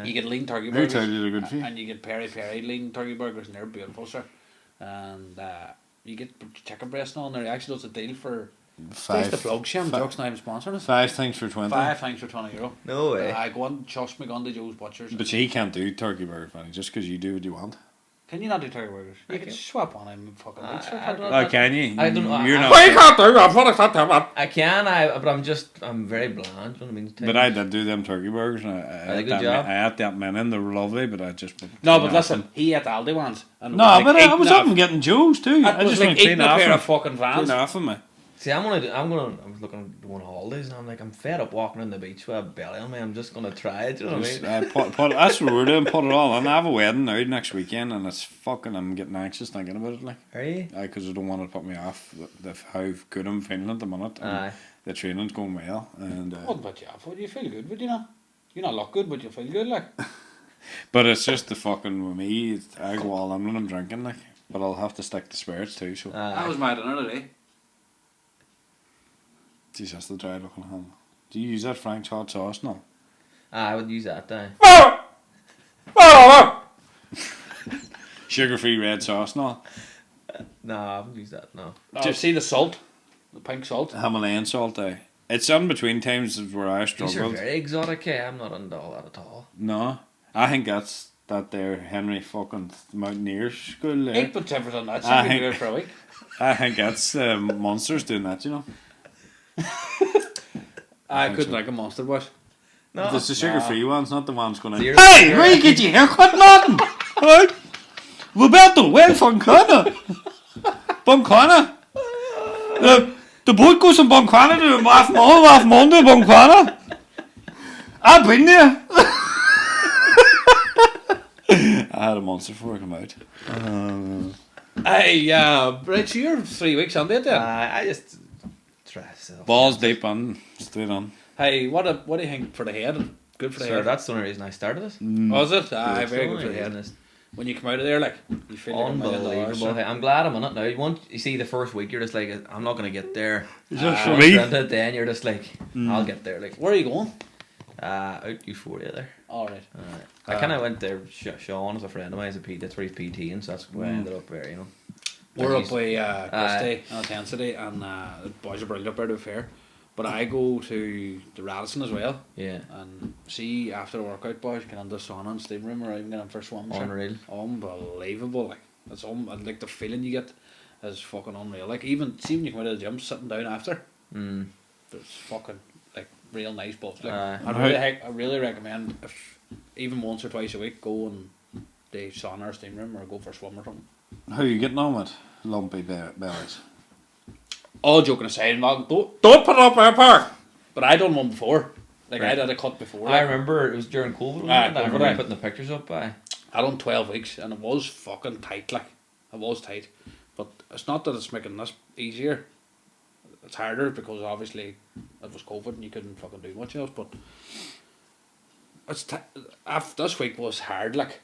S2: You get lean turkey
S1: Who
S2: burgers.
S1: told you they're good for you?
S2: And you get peri lean turkey burgers, and they're beautiful, sir. And you get chicken breast and all, and they actually does a deal for. There's the plug, Sam. Joke's not even sponsoring us.
S1: 5 things for 20.
S2: 5 things for €20.
S3: No way.
S2: I go on, trust me, go on to Joe's Butchers.
S1: But he can't do turkey burger, Fanny, just because you do what you want.
S2: Can you not do turkey burgers? You can swap on them fucking weeks.
S1: Oh, can you?
S3: I don't know.
S1: You're not.
S2: can't do that.
S3: I can, but I'm very bland. You know what I mean?
S1: But I did do them turkey burgers, and I
S3: good job.
S1: I ate that many, and they were lovely, but I just.
S2: No, but listen, he ate Aldi ones. And
S1: No, but I was up and getting Joe's too. I
S2: was
S1: just
S2: like
S1: went clean
S2: eating a
S1: off
S2: pair
S1: him.
S2: of fucking vans.
S1: Clean off of me.
S3: See, I was looking to go on holidays, and I'm like, I'm fed up walking on the beach with a belly on me. I'm just gonna try it. You know what I mean?
S1: That's what we're doing. Put it all on. I have a wedding now next weekend, and it's fucking. I'm getting anxious thinking about it, like.
S3: Are you?
S1: Because I don't want it to put me off how good I'm feeling at the minute. And the training's going well, and.
S2: What about you? Would you feel good? Would you not? You not look good, but you feel good, like.
S1: But it's just the fucking with me. I go all in when I'm drinking, like. But I'll have to stick to spirits too. So.
S2: That was my dinner today.
S1: Jeez, that's the dry looking hand. Do you use that Frank's hot sauce now?
S3: I would use that.
S1: Sugar-free red sauce now.
S3: No, I haven't used that. No.
S2: Just see the salt, the pink salt.
S1: Himalayan salt, It's in between times where I
S3: These are
S1: struggled.
S3: very exotic. I'm not into all that at all.
S1: No, I think that's that there Henry fucking Mountaineer school there.
S2: 8 but on that.
S1: I
S2: Should be
S1: think-
S2: good for a week.
S1: I think that's Monsters doing that, you know.
S2: I couldn't like a monster, but
S3: No.
S1: It's the sugar-free ones, not the ones going
S3: Zero-
S1: Hey,
S3: zero-
S1: where you get your haircut, Martin? Hey, Roberto, where from Connor? From Connor? The boat goes from Buncrana to Rathmon to Buncrana. I've been there. I had a monster before I come out.
S2: Hey, right, so you're 3 weeks on it then.
S3: I just try myself.
S1: Balls deep on, straight on.
S2: Hey, what do you think for the head? Good for the
S3: Sir,
S2: head.
S3: that's the only reason I started it.
S2: Was it? Aye,
S3: It's
S2: very
S3: the
S2: good for
S3: only
S2: the head.
S3: reason
S2: When you come out of there, like, you feel like $1 million.
S3: Unbelievable. Hey, I'm glad I'm on it now. You see, the first week you're just like, I'm not gonna get there.
S1: Just
S3: Once
S1: me?
S3: you're into it, then you're just like, I'll get there. Like,
S2: Where are you going?
S3: out Euphoria there.
S2: Alright.
S3: I kind of went there. Sean is a friend of mine. That's where he's PT, and so that's where I ended up there. You know.
S2: We're up
S3: He's-
S2: by Christie on Intensity, and the boys are brilliant up there to be fair. But I go to the Radisson as well,
S3: Yeah.
S2: and see after the workout, boys get into the sauna and steam room, or even get in for a swim. sure.
S3: Unreal.
S2: Unbelievable, like it's like the feeling you get is fucking unreal. Like even see when you come out of the gym, sitting down after, there's fucking like real nice balls. Like I really recommend if even once or twice a week go and the sauna or steam room or go for a swim or something.
S1: How are you getting on with lumpy bellies?
S2: All joking aside, don't put it up there, Park. But I done one before. Like I
S3: Right.
S2: did a cut before.
S3: I
S2: Like,
S3: remember it was during COVID.
S2: Aye,
S3: I remember
S2: COVID.
S3: putting the pictures up.
S2: I done 12 weeks and it was fucking tight. Like it was tight, but it's not that it's making this easier. It's harder because obviously it was COVID and you couldn't fucking do much else. But it's this week was hard. Like.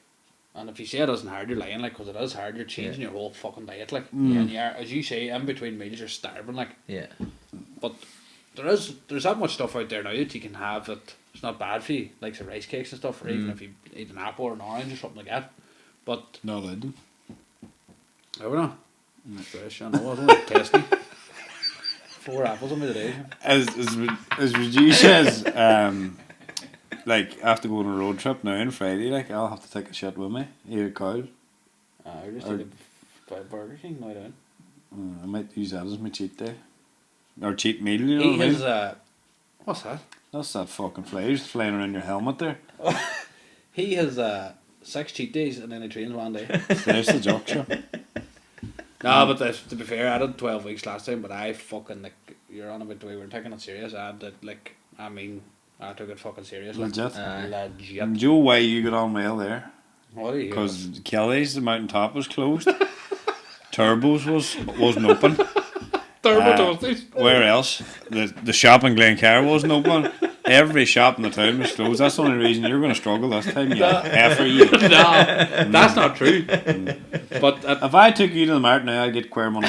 S2: And if you say it isn't hard, you're lying, like, because it is hard. You're changing your whole fucking diet, like, and you're, as you say, in between meals, you're starving, like.
S3: Yeah.
S2: But there's that much stuff out there now that you can have that it's not bad for you, like some rice cakes and stuff, or even if you eat an apple or an orange or something like that. But
S1: No, they didn't.
S2: I don't know. Fresh, I know. I was only testing. 4 apples on me today.
S1: As Reggie says, like after going on a road trip now on Friday, like I'll have to take a shit with me. Eat a cow.
S2: I just eat a Burger King now down.
S1: I might use that as my cheat day. Or cheat meal, you know
S2: He
S1: what I mean?
S2: has what's that?
S1: That's that fucking flies flying around your helmet there.
S2: He has 6 cheat days and then he trains one day.
S1: There's the joke, sure.
S2: No, but to be fair, I did 12 weeks last time, but I fucking, like, you're on about the way we were taking it serious. I did, like, I took it fucking serious. Like,
S1: Legit.
S2: legit.
S1: And Joe, why you got on well there?
S2: What are you?
S1: Because Kelly's, the mountain top was closed. Turbo's wasn't open.
S2: Turbo Toasties.
S1: Where else? The shop in Glencar wasn't open. Every shop in the town was closed. That's the only reason you're going to struggle this time. Yeah, effort you.
S2: No, that's not true. But
S1: If I took you to the mart now, I'd get queer money.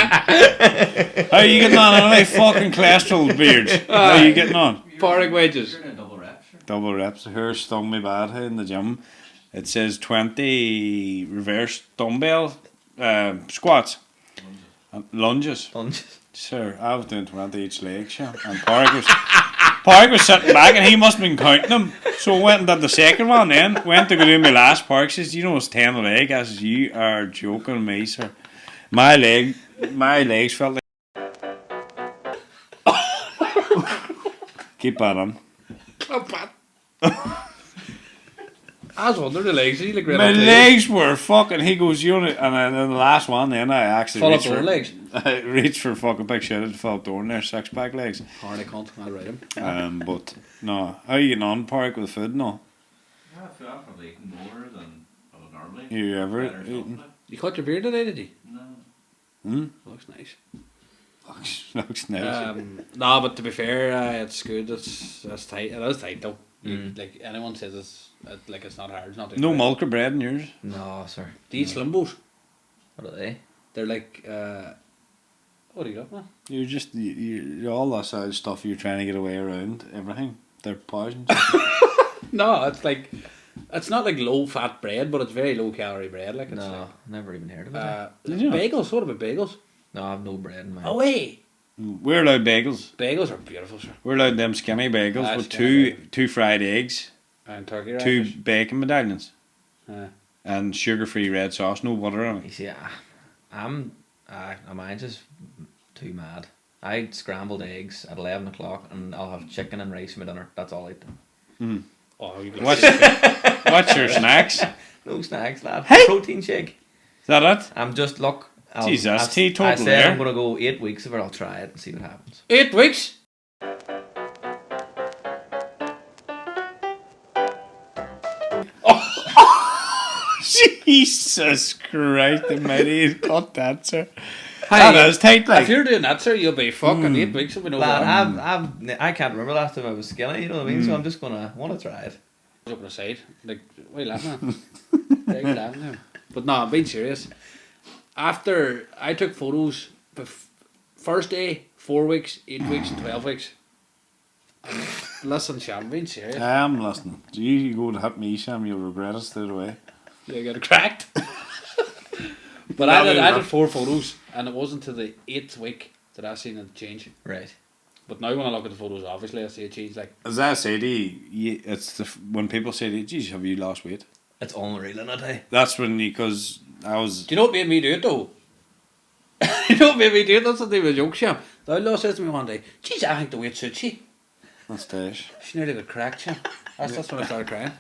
S1: How are you getting on? Anyway, fucking cholesterol beards. How are you getting on?
S2: Park wages.
S1: Double reps. Her stung me bad in the gym. It says 20 reverse dumbbell squats. And lunges. Sir, I was doing 20 each leg, sure. And Park was sitting back and he must have been counting them. So I went and did the second one then. Went to go do my last. Park says, you know it's 10 a leg. I says, you are joking me, sir. My legs felt like... Keep that on.
S2: I was wondering the legs. You look
S1: My legs were fucking... He goes, you know... And then the last one then I actually
S2: Full up
S1: reached
S2: door
S1: for...
S2: legs.
S1: I reached for a fucking big shit at Philip Dorn there. 6-pack legs.
S2: Hardy cunt. I'll write him.
S1: But no, how are you getting on, Park, with food? No,
S5: I feel I've probably eaten more than I would normally.
S1: you ever
S5: Better
S1: eaten?
S5: something.
S2: You cut your beard today, did you?
S5: No.
S2: Looks nice.
S1: Looks nice.
S2: No, but to be fair, it's good. It's tight. It is tight though. Like anyone says, it's not hard. It's not.
S1: No milk or bread in yours?
S3: No, sir.
S2: Do you eat Slimbos?
S3: What are they?
S2: They're like. What do you got, man?
S1: You're just you all that side of stuff you're trying to get away around everything. They're poisons.
S2: No, it's like. It's not like low fat bread, but it's very low calorie bread. Like it's
S3: No, never even heard of it.
S1: Did you not?
S2: bagels. What about bagels?
S3: No, I have no bread in mine.
S2: Oh wait,
S1: We're allowed bagels.
S2: bagels are beautiful, sir.
S1: We're allowed them skinny bagels with
S2: skinny
S1: two fried eggs,
S2: And turkey
S1: 2
S2: rashers.
S1: bacon medallions,
S2: Uh,
S1: and sugar-free red sauce, no butter on
S3: You
S1: it.
S3: see, mine's just too mad. I eat scrambled eggs at 11 o'clock and I'll have chicken and rice for my dinner. That's all I do.
S2: oh, you
S1: What's your snacks? Is
S3: No snacks, lad.
S1: Hey!
S3: Protein shake.
S1: that it?
S3: I'm just, look,
S1: Jesus,
S3: I
S1: teetotal
S3: said
S1: there.
S3: I'm gonna go 8 weeks of it. I'll try it and see what happens.
S2: 8 weeks.
S1: Jesus Christ, the mighty cut that, sir.
S2: Hey,
S1: That is tight,
S2: if
S1: like.
S2: you're doing that, sir, you'll be fucking 8 weeks. If we know
S3: Lad,
S2: that.
S3: I can't remember last time I was skinny. You know what I mean? So I'm just want to try it.
S2: Up on the side, like, what are you laughing at? Are you laughing at? But no, I'm being serious. After I took photos, first day, 4 weeks, 8 weeks, and 12 weeks. Listen, Sam, I'm being serious.
S1: I am listening. You go to hit me, Sam, you'll regret it straight away.
S2: You get it cracked. But I did 4 photos, and it wasn't until the 8th week that I seen it change.
S3: Right.
S2: But now when I look at the photos, obviously I see a change. Like,
S1: As I say to you, it's when people say to you, geez, have you lost weight?
S3: It's unreal, isn't it?
S1: That's when because I was.
S2: do you know what made me do it though? You know what made me do it? That's not even a joke, Sam. The outlaw says to me one day, "Geez, I think the weight suits you."
S1: That's Dash.
S2: She nearly got cracked, Sam. That's when I started crying.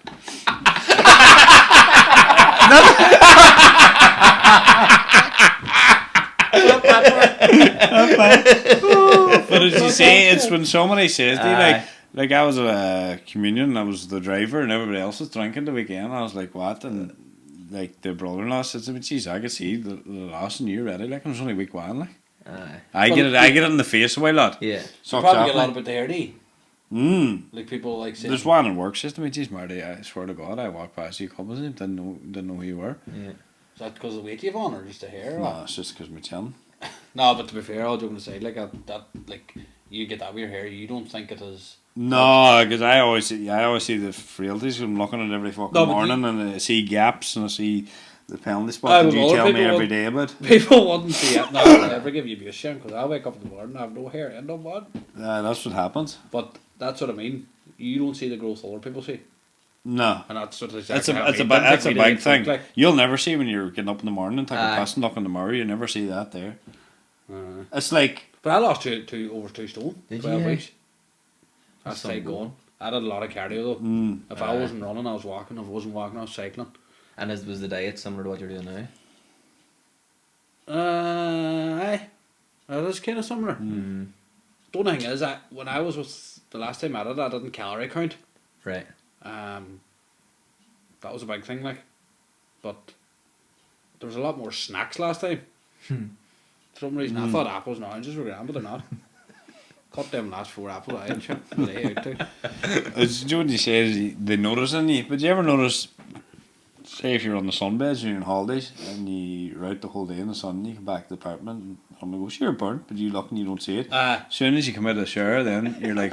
S1: But as you say, it's when somebody says to you, like I was at a communion, and I was the driver, and everybody else was drinking the weekend. I was like, what? And like the brother-in-law said to me, geez, I could see the loss and you ready. Like, it was only week one. Like,
S3: Aye.
S1: I get it in the face away, lad.
S3: Yeah.
S2: You
S1: Sucks
S2: probably
S1: off,
S2: get a lot
S1: like.
S2: about the hairdy. Like people like saying,
S1: There's one in work system. Me, geez, Marty, I swear to God, I walked past you a couple of times, didn't know who you were.
S3: Yeah.
S2: is that because of the weight you've on or just the hair? Or
S1: No,
S2: what?
S1: it's just because my chin.
S2: No, but to be fair, all joking aside, like that, like you get that with your hair, you don't think it is.
S1: No, because I always see the frailties. I'm looking at it every fucking
S2: No, but
S1: morning, and I see gaps, and I see the penalty
S2: Aye,
S1: spot that
S2: but
S1: you
S2: other
S1: tell me
S2: people
S1: every
S2: will-
S1: day about.
S2: People wouldn't see it. No, I'll never give you abuse, Shane, because I wake up in the morning, I have no hair and no bud.
S1: That's what happens.
S2: But that's what I mean. You don't see the growth other people see,
S1: No.
S2: and that's what
S1: That's a big thing. You'll never see when you're getting up in the morning and taking a piss and looking in the mirror. You never see that there. It's like
S2: But I lost over 2 stone.
S3: Did
S2: 12
S3: you?
S2: weeks. I
S3: That's
S2: stayed
S3: not
S2: going. I did a lot of cardio though. If I
S3: Aye.
S2: wasn't running, I was walking. If I wasn't walking, I was cycling.
S3: And was the diet similar to what you're doing now?
S2: Aye. That is kind of similar. The only thing is, when I was with the last time I did it, I didn't calorie count.
S3: Right.
S2: That was a big thing, like. But there was a lot more snacks last time. For some reason, I thought apples and oranges were grand, but they're not. Cut them last 4 apples I had, sure. Lay out too.
S1: it's you know what you say is they notice in you. But you ever notice, say if you're on the sunbeds and you're on holidays and you're out the whole day in the sun, and you come back to the apartment and someone goes, "You're burnt," but you look and you don't see it. As soon as you come out of the shower, then you're like,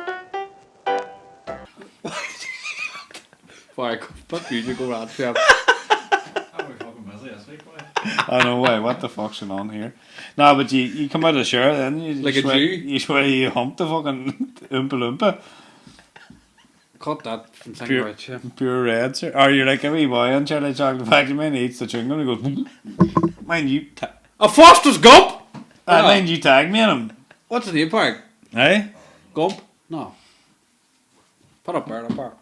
S2: Fire, put music around. Yeah.
S5: How we fucking busy this week, boy?
S1: I know why. What the fuck's going on here? No, but you come out of the shower, then you
S2: Like a
S1: swear,
S2: Jew?
S1: you swear you hump the fucking Oompa Loompa,
S2: Cut that from thinking
S1: Pure-
S2: about you.
S1: pure red, sir. Or you're like a wee boy on Charlie Chocolate Factory, man. He eats the chewing gum and he goes, mind you,
S2: A Foster's Gump!
S1: mind you, tag me in him,
S2: What's the name park?
S1: eh?
S2: Gump? No. Put up there, park.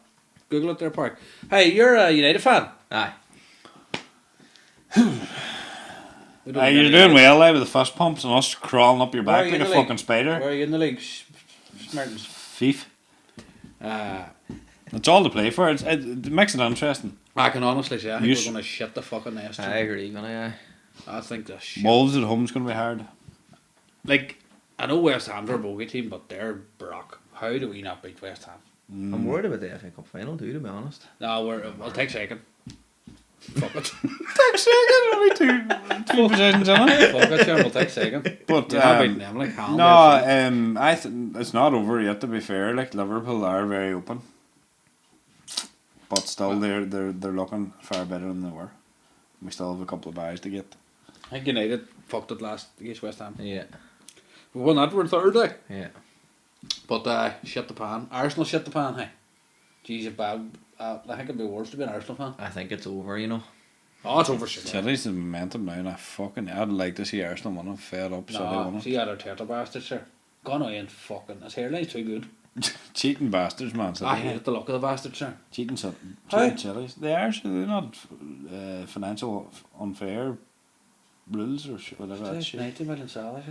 S2: Google it there, park. Hey, you're a United fan.
S3: Aye.
S2: We don't
S1: You're
S2: really
S1: doing
S2: like-
S1: well, like, with the fist pumps and us crawling up your
S2: Where are
S1: back
S2: you
S1: like
S2: in
S1: a
S2: the league?
S1: fucking spider.
S2: Where are you in the league? Smartens.
S1: Thief. It's all to play for. It makes it interesting.
S2: I can honestly say, I think
S1: You
S2: we're
S1: s-
S2: going to shit the fucking nest.
S3: I agree, man. Aye.
S2: I think the shit.
S1: Wolves at home's going to be hard.
S2: Like, I know West Ham's our bogey team, but they're Brock. How do we not beat West Ham?
S3: I'm worried about the FA Cup final too, to be honest.
S2: No, we'll take second. Fuck it.
S1: Take second, only two positions in it.
S2: Fuck it, sure, we'll take second.
S1: But
S2: You're not beating them like Ham.
S1: no, it's not over yet. To be fair, like Liverpool are very open, but still they're looking far better than they were. We still have a couple of buys to get.
S2: I think United fucked it last against West Ham.
S3: Yeah.
S2: We won that, we're third, like.
S3: Yeah.
S2: But shit the pan. Arsenal shit the pan, hey. Jeez, if bad. I think it'd be worse to be an Arsenal fan.
S3: I think it's over, you know.
S2: Oh, it's over shit.
S1: City's the momentum now, and I'd like to see Arsenal win. I'm fed up. City
S2: No,
S1: won
S2: see that Arteta bastard, sir. Gone away and fucking. His hairline's too good.
S1: Cheating bastards, man. City.
S2: I hate the look of the bastard, sir.
S1: Cheating
S2: How?
S1: Chili's. They are. So they're not financial unfair rules or shit, whatever that shit.
S2: 90 million salary.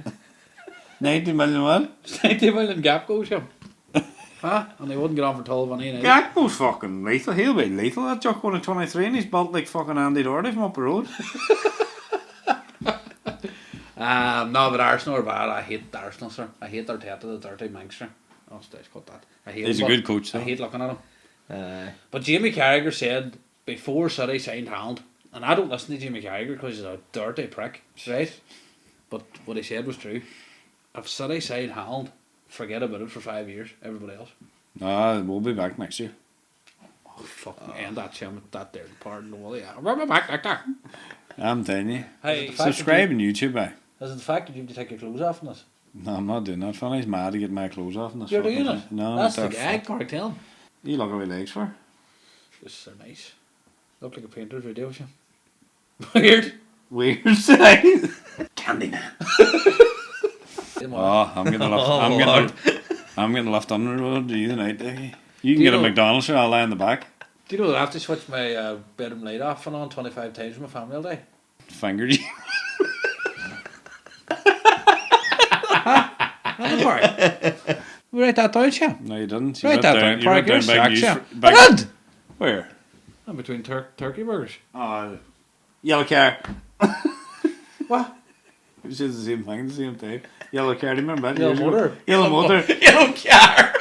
S1: 90 million what?
S2: 90 million gap goes him. Huh? And they wouldn't get on for 12 on either.
S1: Gakpo's fucking lethal. He'll be lethal. That Jock going to 23 and he's built like fucking Andy Doherty from up the road.
S2: No, but Arsenal are bad. I hate Arsenal, sir. I hate Arteta, the dirty Manchester. Oh, stage cut that. I hate
S1: He's
S2: him,
S1: a good coach,
S2: I
S1: though.
S2: hate looking at him. But Jamie Carragher said before City signed Haaland, and I don't listen to Jamie Carragher because he's a dirty prick, right? But what he said was true. If City signed Haaland, forget about it for 5 years. Everybody else.
S1: Nah, we'll be back next year.
S2: Oh, fucking end that shit, that there part of the wall. Yeah, we're back there.
S1: I'm telling you.
S2: Hey,
S1: Subscribe on YouTube, eh?
S2: Is it the fact that you have to take your clothes off on us?
S1: No, I'm not doing that. Funny's mad to get my clothes off in this.
S2: You're
S1: fucking
S2: doing
S1: thing.
S2: it?
S1: No,
S2: That's the
S1: they're
S2: gag,
S1: fuck-
S2: Mark, tell him.
S1: You look at my legs for?
S2: Just so nice. Look like a painter's video of you. Weird.
S1: Weird size. Candyman. Oh, I'm getting left.
S3: Oh,
S1: I'm
S3: Lord.
S1: getting left under the road. Do you tonight, Dickie? You can
S2: Do you
S1: get a
S2: know-
S1: McDonald's, sure. I'll lie in the back.
S2: Do you know that I have to switch my bedroom light off and on 25 times with my family all day?
S1: Fingered you.
S2: I'm sorry. We write that down, Sam.
S1: No, you didn't. You
S2: Write
S1: wrote
S2: that
S1: down.
S2: down.
S1: You wrote down
S2: Park
S1: big news.
S2: Sam.
S1: Big,
S2: I did!
S1: where?
S2: I'm between turkey burgers.
S1: Yellow car.
S2: What?
S1: It says the same thing at the same time. Yellow car. Do you remember that?
S2: Yellow
S1: years ago?
S2: motor.
S1: Yellow motor.
S3: Yellow car.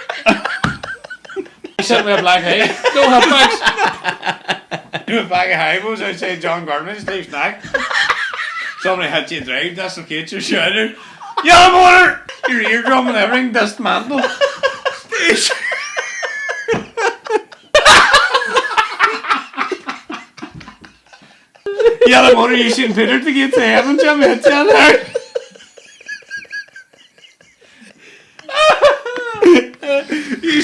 S2: You sent me a black eye. Go have bags.
S1: You a bag of Haribo's outside John Gardner's Steve Snack. Somebody had you drive, dislocate your shoulder. Yellow motor! Your eardrum and everything dismantled. Yellow motor, you shouldn't put it to get to heaven, Jim. It's in there. You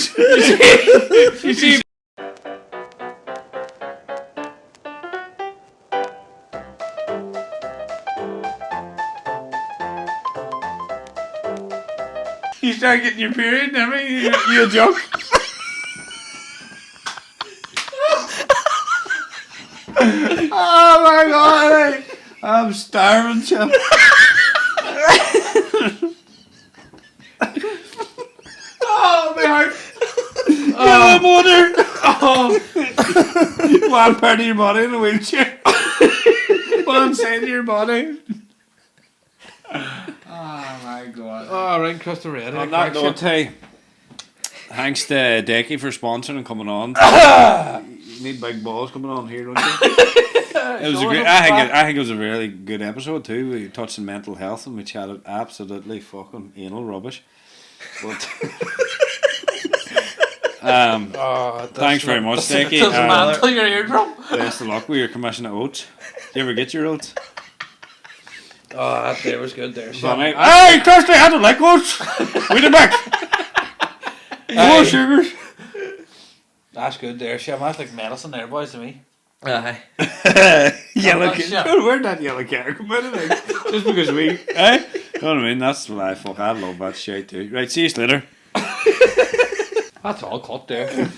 S1: see. You start getting your period and everything, you a joke. Oh my god, I'm starving, Chip. Oh, my heart. Yellow motor. Oh. One part of your body in a wheelchair. One side of your body. Oh my god.
S2: Oh, right, Crystal Red.
S1: On that note, hey, thanks to Decky for sponsoring and coming on. You need big balls coming on here, don't you? It was a great. I think it was a really good episode too. We touched on mental health and we chatted absolutely fucking anal rubbish. But thanks very much, Decky.
S2: Dismantle your eardrum.
S1: Best of luck with your commission at Oats. Do you ever get your Oats?
S2: Oh, that there was good there.
S1: Funny. Hey, Kirsty, I don't like Oats. We did back. More sugars.
S2: That's good there, Sam. That's like medicine there, boys, to me.
S3: Aye.
S1: Yellow
S2: that's
S1: car.
S2: shit.
S1: Where'd that yellow car come out of there? Just because we, eh? You know what I mean? That's what I fuck. I love that shit too. Right, see you later.
S2: That's all cut there.